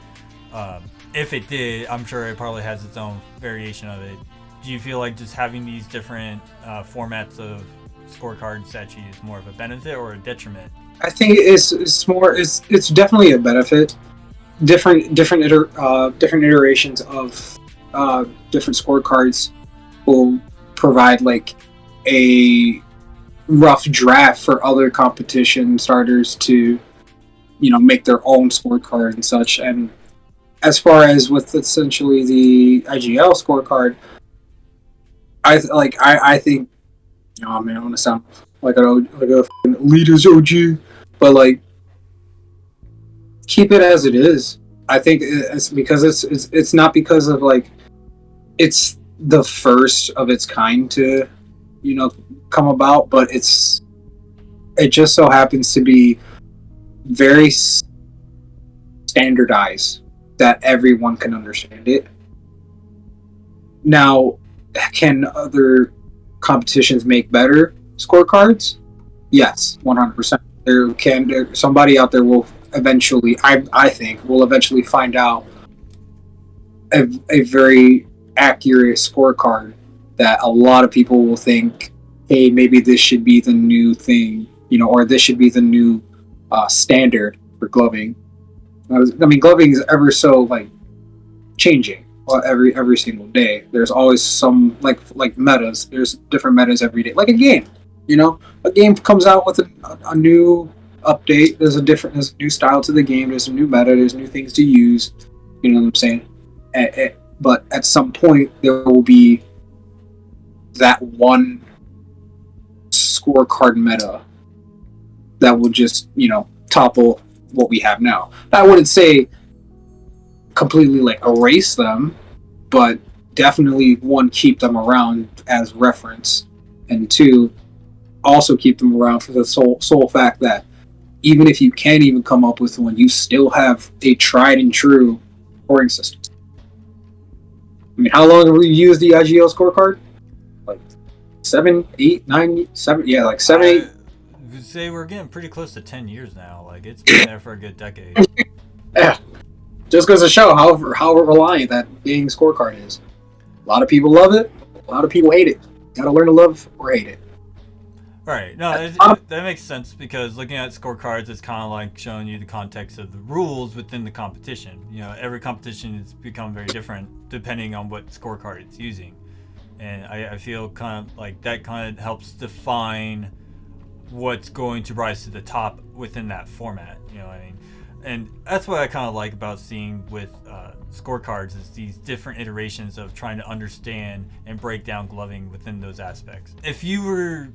if it did, I'm sure it probably has its own variation of it. Do you feel like just having these different formats of scorecards actually is more of a benefit or a detriment?
I think it's definitely a benefit. Different iterations of different scorecards will provide like a rough draft for other competition starters to make their own scorecard and such. And as far as with essentially the IGL scorecard, I think, oh man, I want to sound like a leader's OG, but like keep it as it is. I think it's because it's not because of like it's the first of its kind to come about, but it just so happens to be very standardized that everyone can understand it. Now, can other competitions make better scorecards? Yes, 100%. Somebody out there will eventually, I think, will eventually find out a very accurate scorecard that a lot of people will think, hey, maybe this should be the new thing, or this should be the new standard for gloving. I mean, gloving is ever so like changing every single day. There's always some like metas. There's different metas every day, like a game. A game comes out with a new update. There's a new style to the game. There's a new meta. There's new things to use. You know what I'm saying? But at some point, there will be that one scorecard meta that will just topple what we have now. I wouldn't say completely like erase them, but definitely, 1, keep them around as reference, and 2, also keep them around for the sole fact that even if you can't even come up with one, you still have a tried and true scoring system. I mean, how long have we used the IGL scorecard? Like 7, 8, 9, 7? Yeah, like 7, 8.
I would say we're getting pretty close to 10 years now. Like, it's been there for a good decade.
Yeah. Just goes to show how reliant that being scorecard is. A lot of people love it. A lot of people hate it. Gotta learn to love or hate it.
Right. No, that makes sense, because looking at scorecards, it's kind of like showing you the context of the rules within the competition. Every competition has become very different depending on what scorecard it's using. And I feel kind of like that kind of helps define what's going to rise to the top within that format. You know what I mean? And that's what I kind of like about seeing with scorecards, is these different iterations of trying to understand and break down gloving within those aspects. If you were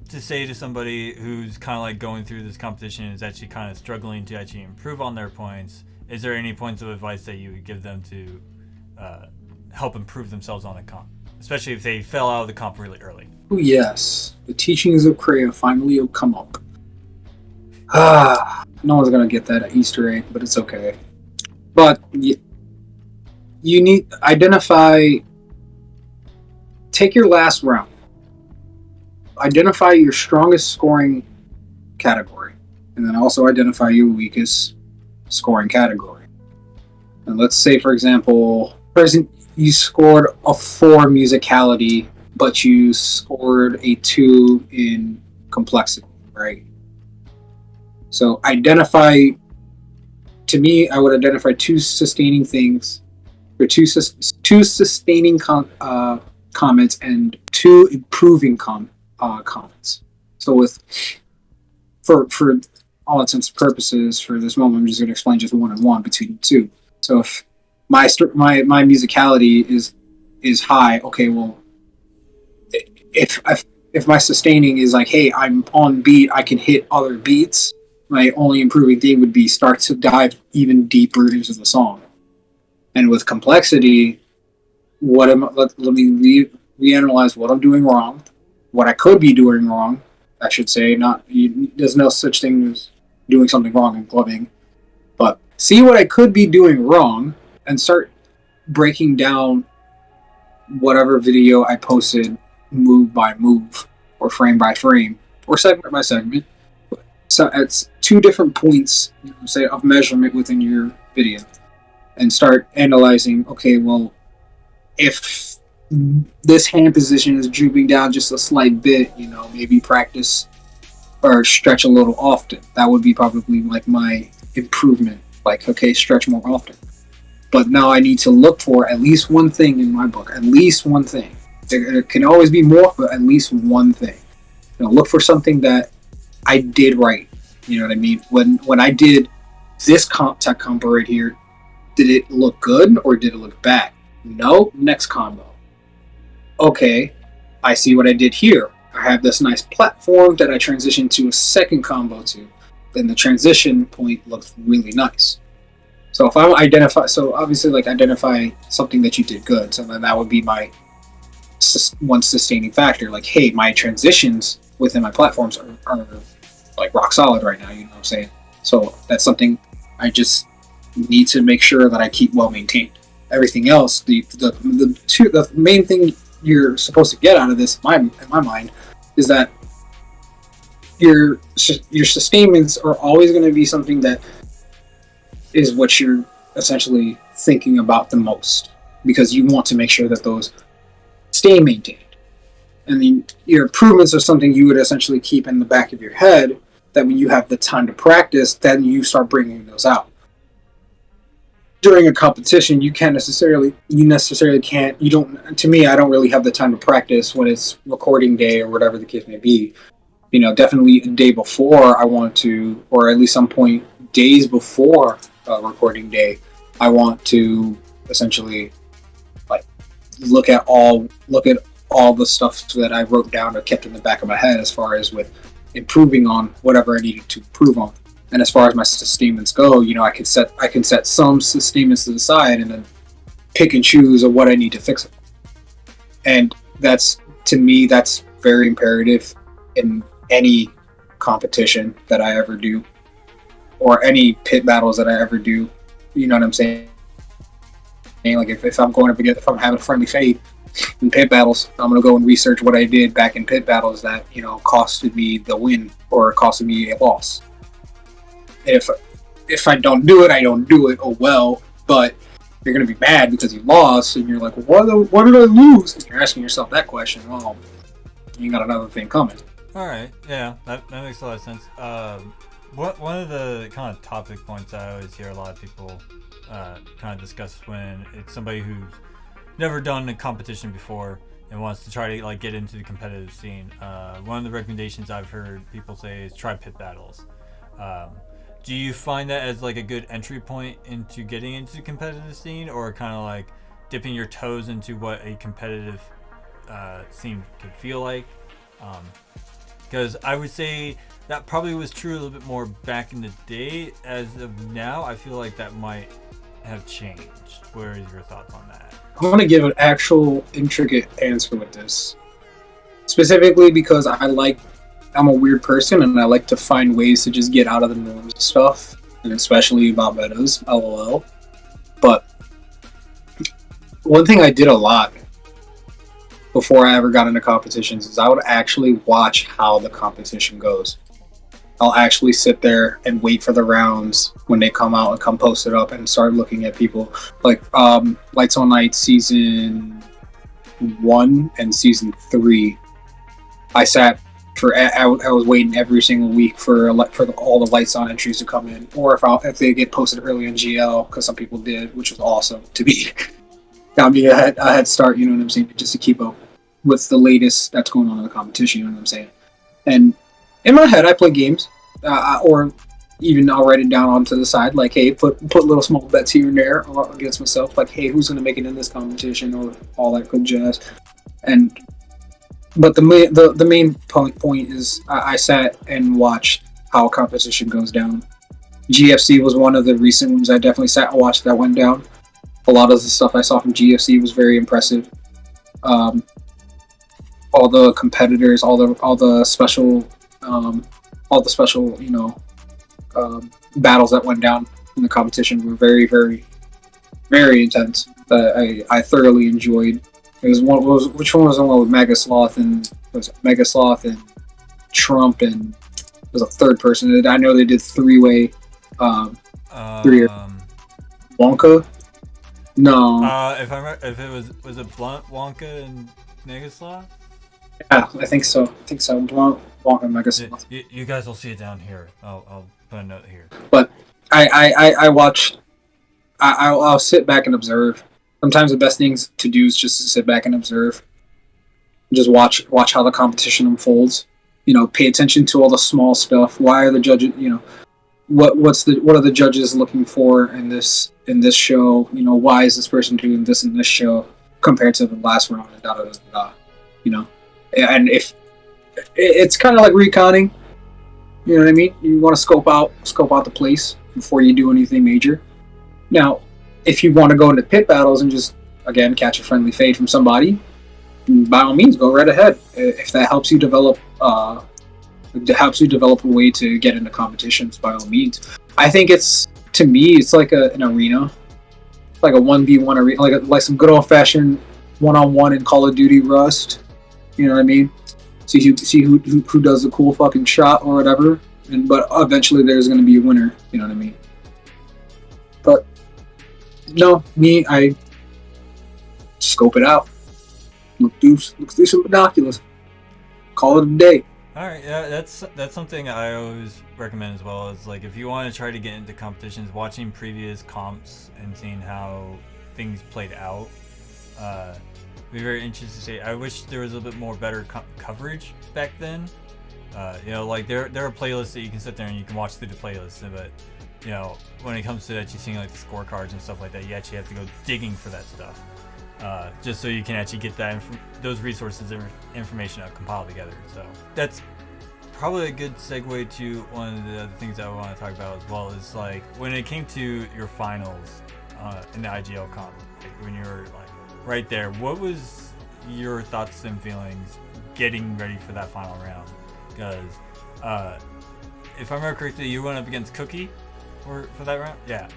to say to somebody who's kind of like going through this competition and is actually kind of struggling to actually improve on their points, is there any points of advice that you would give them to help improve themselves on a comp, especially if they fell out of the comp really early?
Oh yes, the teachings of Kreia finally have come up. No one's gonna get that Easter egg, but it's okay. But you need take your last round. Identify your strongest scoring category, and then also identify your weakest scoring category. And let's say, for example, you scored a 4 musicality, but you scored a 2 in complexity, right? So to me, I would identify two sustaining things, or two sustaining comments and two improving comments. So for all intents and purposes, for this moment, I'm just going to explain just one and one between the two. So if my musicality is high, okay, well, if my sustaining is like, hey, I'm on beat, I can hit other beats, my only improving thing would be start to dive even deeper into the song. And with complexity, let me reanalyze what I'm doing wrong, what I could be doing wrong, I should say. There's no such thing as doing something wrong in clubbing, but see what I could be doing wrong and start breaking down whatever video I posted move by move or frame by frame or segment by segment. So it's two different points, say, of measurement within your video, and start analyzing, okay, well, if this hand position is drooping down just a slight bit, maybe practice or stretch a little often. That would be probably like my improvement. Like, okay, stretch more often. But now I need to look for at least one thing in my book. At least one thing. There can always be more, but at least one thing. Look for something that I did right. You know what I mean? When I did this tech combo right here, did it look good or did it look bad? No. Next combo. Okay, I see what I did here. I have this nice platform that I transitioned to a second combo to. Then the transition point looks really nice. So if I identify something that you did good. So then that would be my one sustaining factor. Like, hey, my transitions within my platforms are like rock solid right now. You know what I'm saying? So that's something I just need to make sure that I keep well maintained. Everything else, the main thing you're supposed to get out of this, in my mind, is that your sustainments are always going to be something that is what you're essentially thinking about the most, because you want to make sure that those stay maintained. And then your improvements are something you would essentially keep in the back of your head, that when you have the time to practice, then you start bringing those out. During a competition, you necessarily can't, to me, I don't really have the time to practice when it's recording day or whatever the case may be. Definitely a day before I want to, or at least some point days before recording day, I want to essentially like look at all the stuff that I wrote down or kept in the back of my head as far as with improving on whatever I needed to improve on. And as far as my sustainments go, I can set some sustainments to the side and then pick and choose of what I need to fix it. And to me, that's very imperative in any competition that I ever do, or any pit battles that I ever do. You know what I'm saying? Like if I'm having a friendly fade in pit battles, I'm gonna go and research what I did back in pit battles that costed me the win or costed me a loss. If I don't do it, I don't do it. Oh well. But you're gonna be mad because you lost, and you're like, why did I lose? And you're asking yourself that question. Well, you got another thing coming.
All right, yeah, that makes a lot of sense. One of the kind of topic points I always hear a lot of people kind of discuss when it's somebody who's never done a competition before and wants to try to get into the competitive scene. One of the recommendations I've heard people say is try pit battles. Do you find that as a good entry point into getting into the competitive scene, or kind of dipping your toes into what a competitive scene could feel like? Because I would say that probably was true a little bit more back in the day. As of now, I feel like that might have changed. Where is your thoughts on that?
I want to give an actual intricate answer with this, specifically because I'm a weird person and I like to find ways to just get out of the norms and stuff, and especially about metas, LOL. But one thing I did a lot before I ever got into competitions is I would actually watch how the competition goes. I'll actually sit there and wait for the rounds when they come out and come posted up, and start looking at people like Lights on Night season 1 and season 3, I sat for I was waiting every single week for all the lights on entries to come in, or if they get posted early in GL, because some people did, which was awesome to be. Got me a head start, you know what I'm saying, just to keep up with the latest that's going on in the competition, you know what I'm saying. And in my head, I play games, or even I'll write it down onto the side, like, hey, put little small bets here and there against myself, like, hey, who's gonna make it in this competition, or all that good jazz. But the main point is I sat and watched how competition goes down. GFC was one of the recent ones I definitely sat and watched that went down. A lot of the stuff I saw from GFC was very impressive. All the competitors, all the special, battles that went down in the competition were very, very, very intense. That I thoroughly enjoyed. Which one was the one with Mega Sloth and Trump, and there's a third person. I know they did three-way. Wonka. No.
If it was it Blunt, Wonka, and Megasloth?
Yeah, I think so. Blunt, Wonka, and Megasloth.
You guys will see it down here. I'll put a note here.
But I watched. I'll sit back and observe. Sometimes the best things to do is just to sit back and observe. Just watch how the competition unfolds. Pay attention to all the small stuff. Why are the judges? What are the judges looking for in this show? Why is this person doing this in this show compared to the last round? And da da da da. And if it's kind of like reconning, you know what I mean. You want to scope out the place before you do anything major. Now, if you want to go into pit battles and just, again, catch a friendly fade from somebody, by all means, go right ahead. If that helps you develop a way to get into competitions, by all means. I think it's like an arena, like a 1v1 arena, like some good old-fashioned one-on-one in Call of Duty Rust. You know what I mean? See who does the cool fucking shot or whatever. But eventually there's going to be a winner. You know what I mean? But no, I scope it out. Look through some binoculars. Call it a day.
All right, yeah, that's something I always recommend as well. Is like if you want to try to get into competitions, watching previous comps and seeing how things played out. Be very interested to see. I wish there was a little bit more better coverage back then. Like there are playlists that you can sit there and you can watch through the playlists, but when it comes to actually seeing like the scorecards and stuff like that, you actually have to go digging for that stuff, just so you can actually get those resources and information compiled together. So that's probably a good segue to one of the other things I want to talk about as well. Is like when it came to your finals in the IGL comp, when you were like right there, what was your thoughts and feelings getting ready for that final round? Because if I remember correctly, you went up against Cookie for that round. Yeah.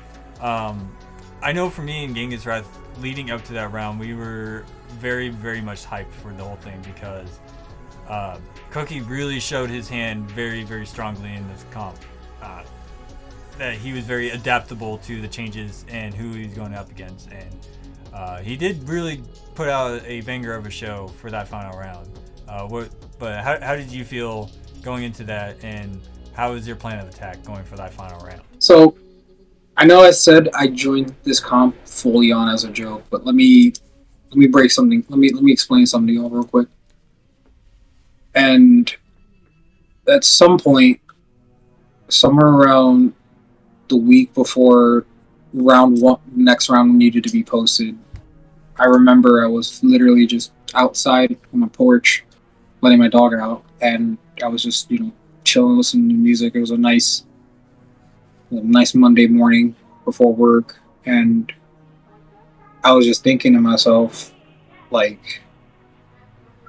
I know for me and Genghis Wrath, leading up to that round, we were very, very much hyped for the whole thing because Cookie really showed his hand very, very strongly in this comp. That he was very adaptable to the changes and who he's going up against, and he did really put out a banger of a show for that final round. But how did you feel going into that, and how was your plan of attack going for that final round?
So, I know I said I joined this comp fully on as a joke, but let me break something. Let me explain something to you all real quick. And at some point, somewhere around the week before round one, next round needed to be posted, I remember I was literally just outside on my porch, letting my dog out, and I was just chilling, listening to music. It was a nice Monday morning before work, and I was just thinking to myself, like,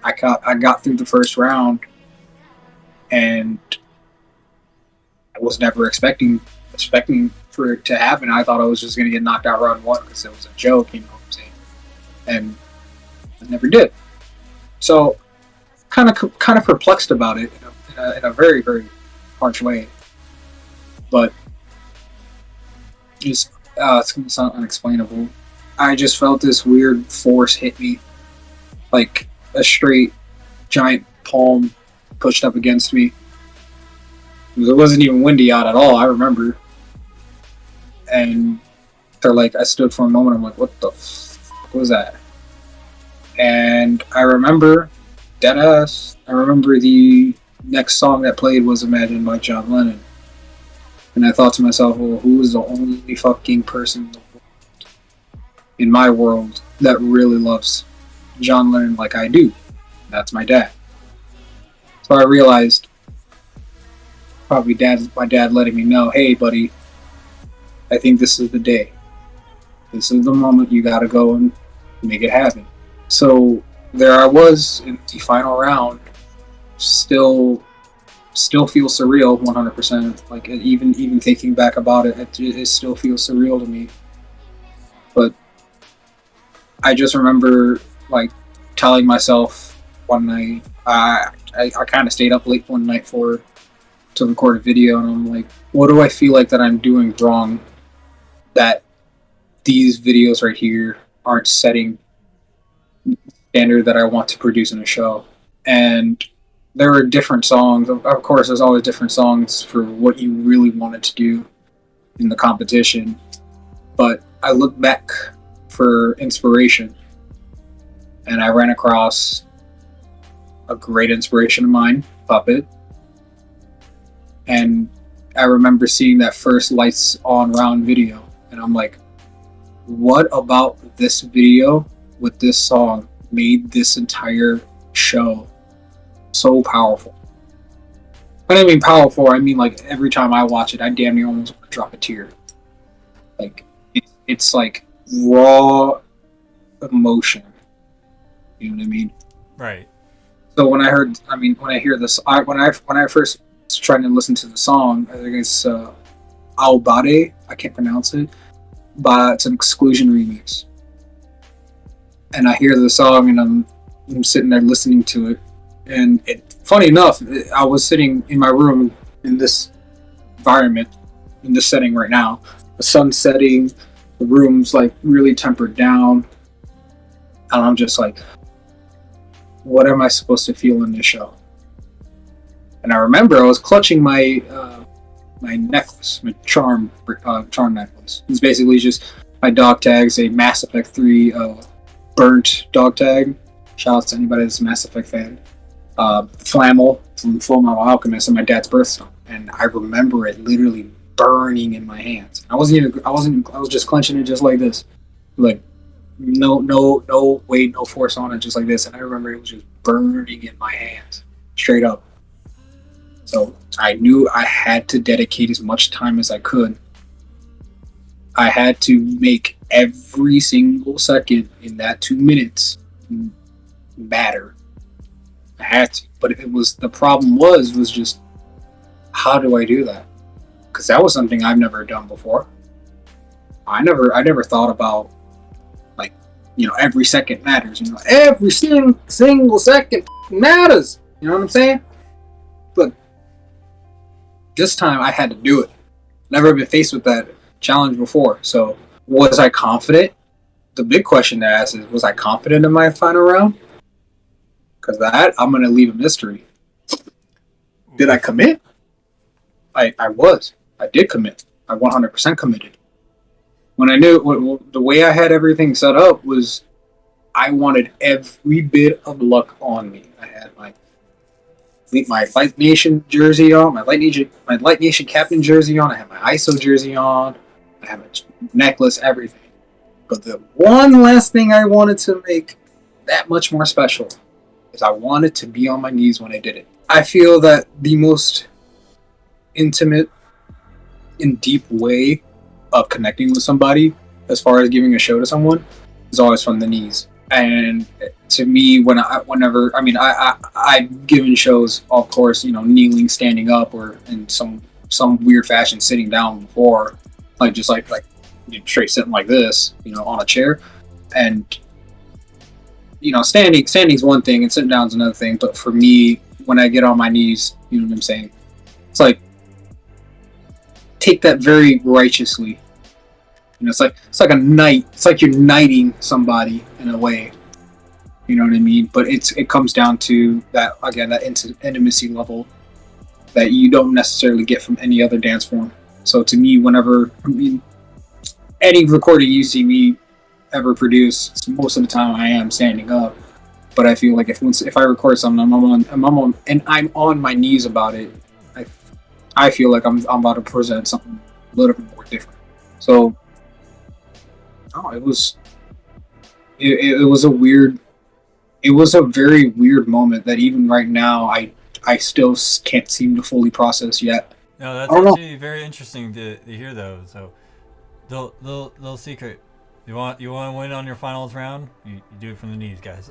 I got through the first round, and I was never expecting for it to happen. I thought I was just going to get knocked out round one because it was a joke, you know what I'm saying? And I never did. So, kind of perplexed about it in a very, very harsh way. But it's going to sound unexplainable. I just felt this weird force hit me. like a straight giant palm pushed up against me. It wasn't even windy out at all, I remember. And they're like, I stood for a moment, I'm like, what the fuck was that? And I remember, deadass, I remember the next song that played was Imagine by John Lennon. And I thought to myself, well, who is the only fucking person in my world that really loves John Lennon like I do? That's my dad. So I realized, probably my dad letting me know, hey buddy, I think this is the day. This is the moment you gotta go and make it happen. So there I was in the final round, still feels surreal 100%. Like even thinking back about it, it still feels surreal to me. But I just remember like telling myself one night, I kind of stayed up late one night to record a video, and I'm like, what do I feel like that I'm doing wrong that these videos right here aren't setting the standard that I want to produce in a show? And there were different songs. Of course, there's always different songs for what you really wanted to do in the competition. But I looked back for inspiration, and I ran across a great inspiration of mine, Puppet. And I remember seeing that first Lights On round video, and I'm like, what about this video with this song made this entire show so powerful? When I mean powerful, I mean like every time I watch it, I damn near almost want to drop a tear. Like it's like raw emotion. You know what I mean?
Right.
So when I hear this, when I first was trying to listen to the song, I think it's Aubade, I can't pronounce it, but it's an Exclusion remix. And I hear the song, and I'm sitting there listening to it. And funny enough, I was sitting in my room in this environment, in this setting right now. The sun's setting, the room's like really tempered down, and I'm just like, what am I supposed to feel in this show? And I remember I was clutching my necklace, my charm necklace. It's basically just my dog tags, a Mass Effect 3 burnt dog tag. Shout out to anybody that's a Mass Effect fan. Flammel from Full Metal Alchemist, and my dad's birthstone. And I remember it literally burning in my hands. I was just clenching it just like this. Like no weight, no force on it, just like this. And I remember it was just burning in my hands. Straight up. So I knew I had to dedicate as much time as I could. I had to make every single second in that 2 minutes matter. I had to. But the problem was just, how do I do that? Because that was something I've never done before. I never thought about, like, every second matters. Every single second matters. You know what I'm saying? But this time I had to do it. Never been faced with that challenge before. So was I confident? The big question to ask is, was I confident in my final round? Because that, I'm going to leave a mystery. Did I commit? I was. I did commit. I 100% committed. When I knew, the way I had everything set up was, I wanted every bit of luck on me. I had my Light Nation jersey on, my Light Nation captain jersey on, I had my ISO jersey on, I had my necklace, everything. But the one last thing I wanted to make that much more special is I wanted to be on my knees when I did it. I feel that the most intimate and deep way of connecting with somebody, as far as giving a show to someone, is always from the knees. And to me, I've given shows, of course, kneeling, standing up, or in some weird fashion sitting down before, like straight sitting like this, on a chair. And standing's one thing and sitting down's another thing. But for me, when I get on my knees, you know what I'm saying? It's like, take that very righteously. It's like a knight. It's like you're knighting somebody in a way. You know what I mean? But it comes down to that again, that intimacy level that you don't necessarily get from any other dance form. So to me, whenever any recording you see me ever produce, most of the time I am standing up. But I feel like if I record something, I'm on my knees about it. I feel like I'm about to present something a little bit more different. So, it was a very weird moment that even right now I still can't seem to fully process yet.
No, that's actually very interesting to hear though. So, little secret. You want to win on your finals round? You do it from the knees, guys.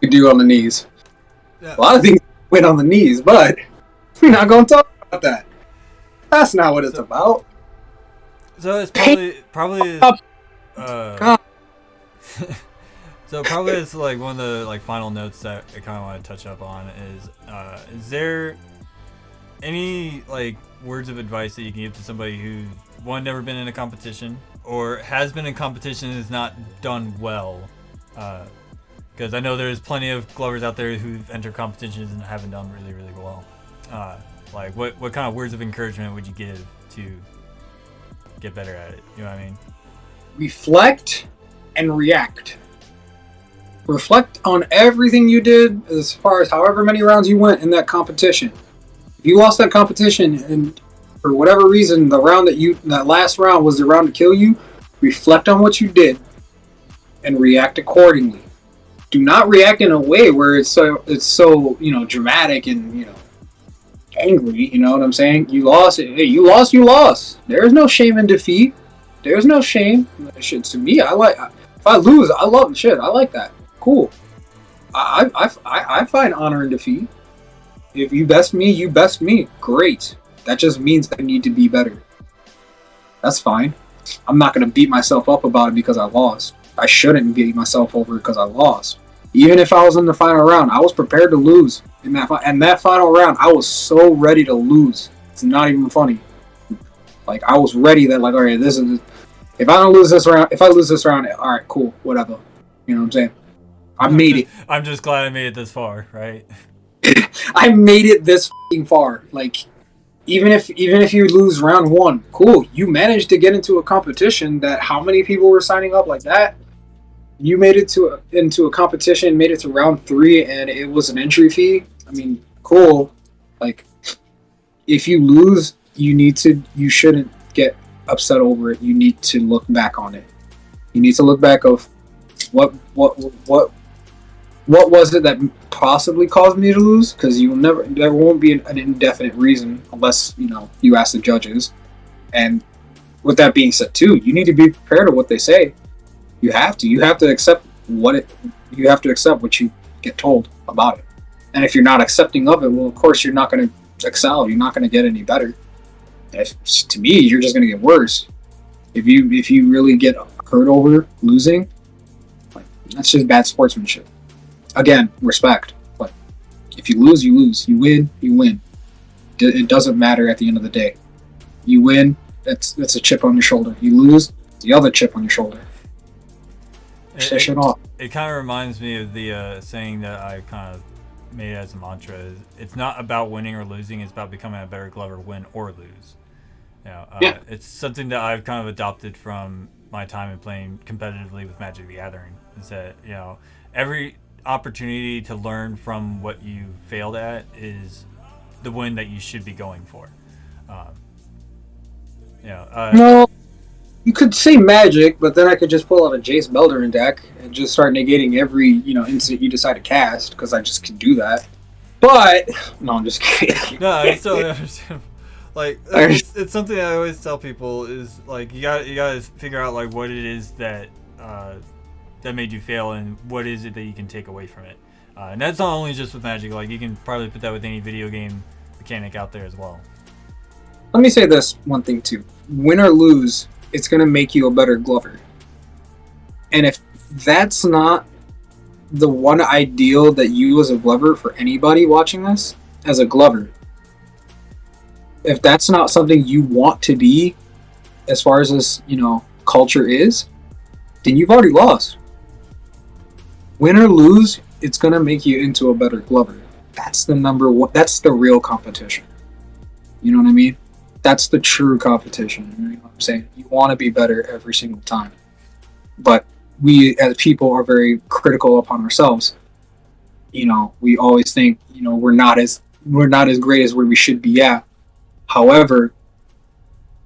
You do on the knees.
Yeah.
A lot of things went on the knees, but we're not going to talk about that. That's not what it's about.
So it's probably so probably it's like one of the like final notes that I kind of want to touch up on is there any like words of advice that you can give to somebody who's never been in a competition or has been in competition and has not done well? Because I know there's plenty of glovers out there who've entered competitions and haven't done really, really well. Like, what kind of words of encouragement would you give to get better at it? You know what I mean?
Reflect and react. Reflect on everything you did as far as however many rounds you went in that competition. If you lost that competition and for whatever reason that last round was the round to kill you, reflect on what you did and react accordingly. Do not react in a way where it's so dramatic and angry. You know what I'm saying? You lost. Hey, you lost. There is no shame in defeat. There's no shame. Shit, to me, if I lose, I love shit. I like that. Cool. I find honor in defeat. If you best me, you best me. Great. That just means I need to be better. That's fine. I'm not gonna beat myself up about it because I lost. I shouldn't beat myself over because I lost. Even if I was in the final round, I was prepared to lose. In that final round, I was so ready to lose. It's not even funny. Like, I was ready that, like, all right, if I lose this round, all right, cool, whatever. You know what I'm saying?
I'm just glad I made it this far, right?
I made it this f***ing far. Like, even if you lose round one, cool. You managed to get into a competition that how many people were signing up like that? You made it into a competition, made it to round 3, and it was an entry fee. I mean, cool. Like, if you lose, you shouldn't get upset over it. You need to look back on it. You need to look back of what was it that possibly caused me to lose? Because there won't be an indefinite reason unless you ask the judges. And with that being said, too, you need to be prepared to what they say. You have to accept you have to accept what you get told about it. And if you're not accepting of it, well, of course you're not going to excel. You're not going to get any better. To me, you're just going to get worse. If you really get hurt over losing, like, that's just bad sportsmanship. Again, respect. But if you lose, you lose. You win, you win. It doesn't matter at the end of the day. You win, that's a chip on your shoulder. You lose, the other chip on your shoulder.
It kind of reminds me of the saying that I kind of made as a mantra. It's not about winning or losing. It's about becoming a better glover, win or lose. It's something that I've kind of adopted from my time in playing competitively with Magic the Gathering. Is that every opportunity to learn from what you failed at is the win that you should be going for.
No. You could say Magic, but then I could just pull out a Jace Belderin deck and just start negating every, instant you decide to cast, because I just can do that. But no, I'm just kidding.
No, I still understand. Like, it's something I always tell people is like you gotta figure out like what it is that that made you fail and what is it that you can take away from it. And that's not only just with Magic. Like, you can probably put that with any video game mechanic out there as well.
Let me say this one thing too: win or lose, it's going to make you a better glover. And if that's not the one ideal that you as a glover, for anybody watching this, as a glover, if that's not something you want to be, as far as this, culture is, then you've already lost. win or lose, it's gonna make you into a better glover. That's the number one. That's the real competition. You know what I mean? That's the true competition. You know what I'm saying? You want to be better every single time, but we as people are very critical upon ourselves. You know, we always think, you know, we're not as great as where we should be at. However,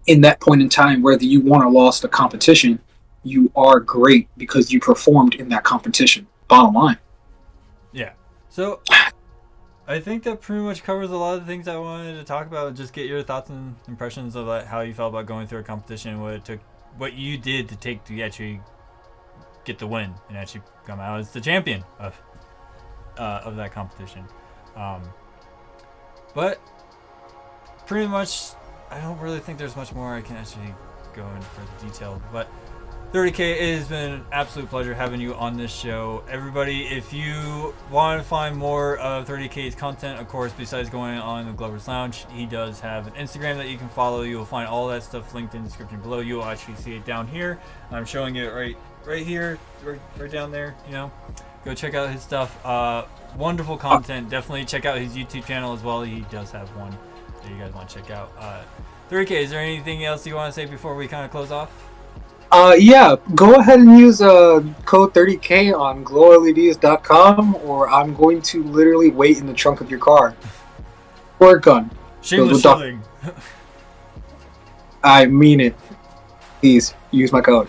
in that point in time, whether you won or lost a competition, you are great because you performed in that competition. Bottom line.
Yeah. So I think that pretty much covers a lot of the things I wanted to talk about. Just get your thoughts and impressions of how you felt about going through a competition, what it took, what you did to actually get the win and actually come out as the champion of that competition. But pretty much, I don't really think there's much more I can actually go into further detail. But 30K, it has been an absolute pleasure having you on this show. Everybody, if you want to find more of 30K's content, of course, besides going on the Glover's Lounge, he does have an Instagram that you can follow. You will find all that stuff linked in the description below. You will actually see it down here. I'm showing it right here, right down there, you know. Go check out his stuff. Wonderful content. Definitely check out his YouTube channel as well. He does have one that you guys want to check out. 30K, is there anything else you want to say before we kind of close off?
Yeah, go ahead and use code 30K on glowleds.com, or I'm going to literally wait in the trunk of your car. Or a gun.
Shameless selling.
I mean it. Please, use my code.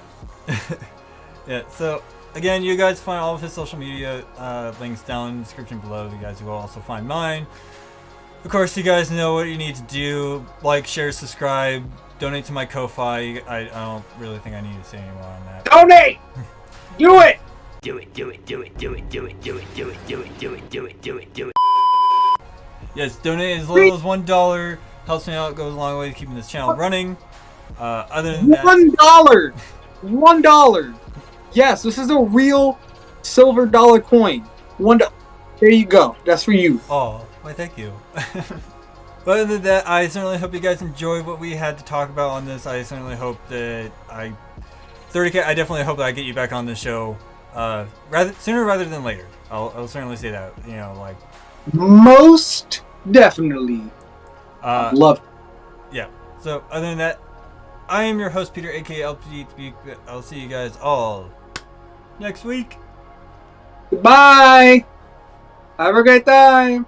Yeah, so again, you guys find all of his social media links down in the description below. You guys will also find mine. Of course, you guys know what you need to do. Like, share, subscribe. Donate to my Ko-Fi. I don't really think I need to say any more on that.
Donate! Do it!
Do it, do it, do it, do it, do it, do it, do it, do it, do it, do it, do it, do it.
Yes, donate as little as $1. Helps me out, goes a long way to keeping this channel running. Other than that,
$1! $1! Yes, this is a real silver dollar coin. $1. There you go. That's for you.
Oh, why thank you. But other than that, I certainly hope you guys enjoyed what we had to talk about on this. I certainly hope that 30K, I definitely hope that I get you back on the show sooner rather than later. I'll certainly say that. You know, like,
most definitely. Love.
Yeah. So other than that, I am your host Peter, aka LPD. I'll see you guys all next week.
Goodbye. Have a great time.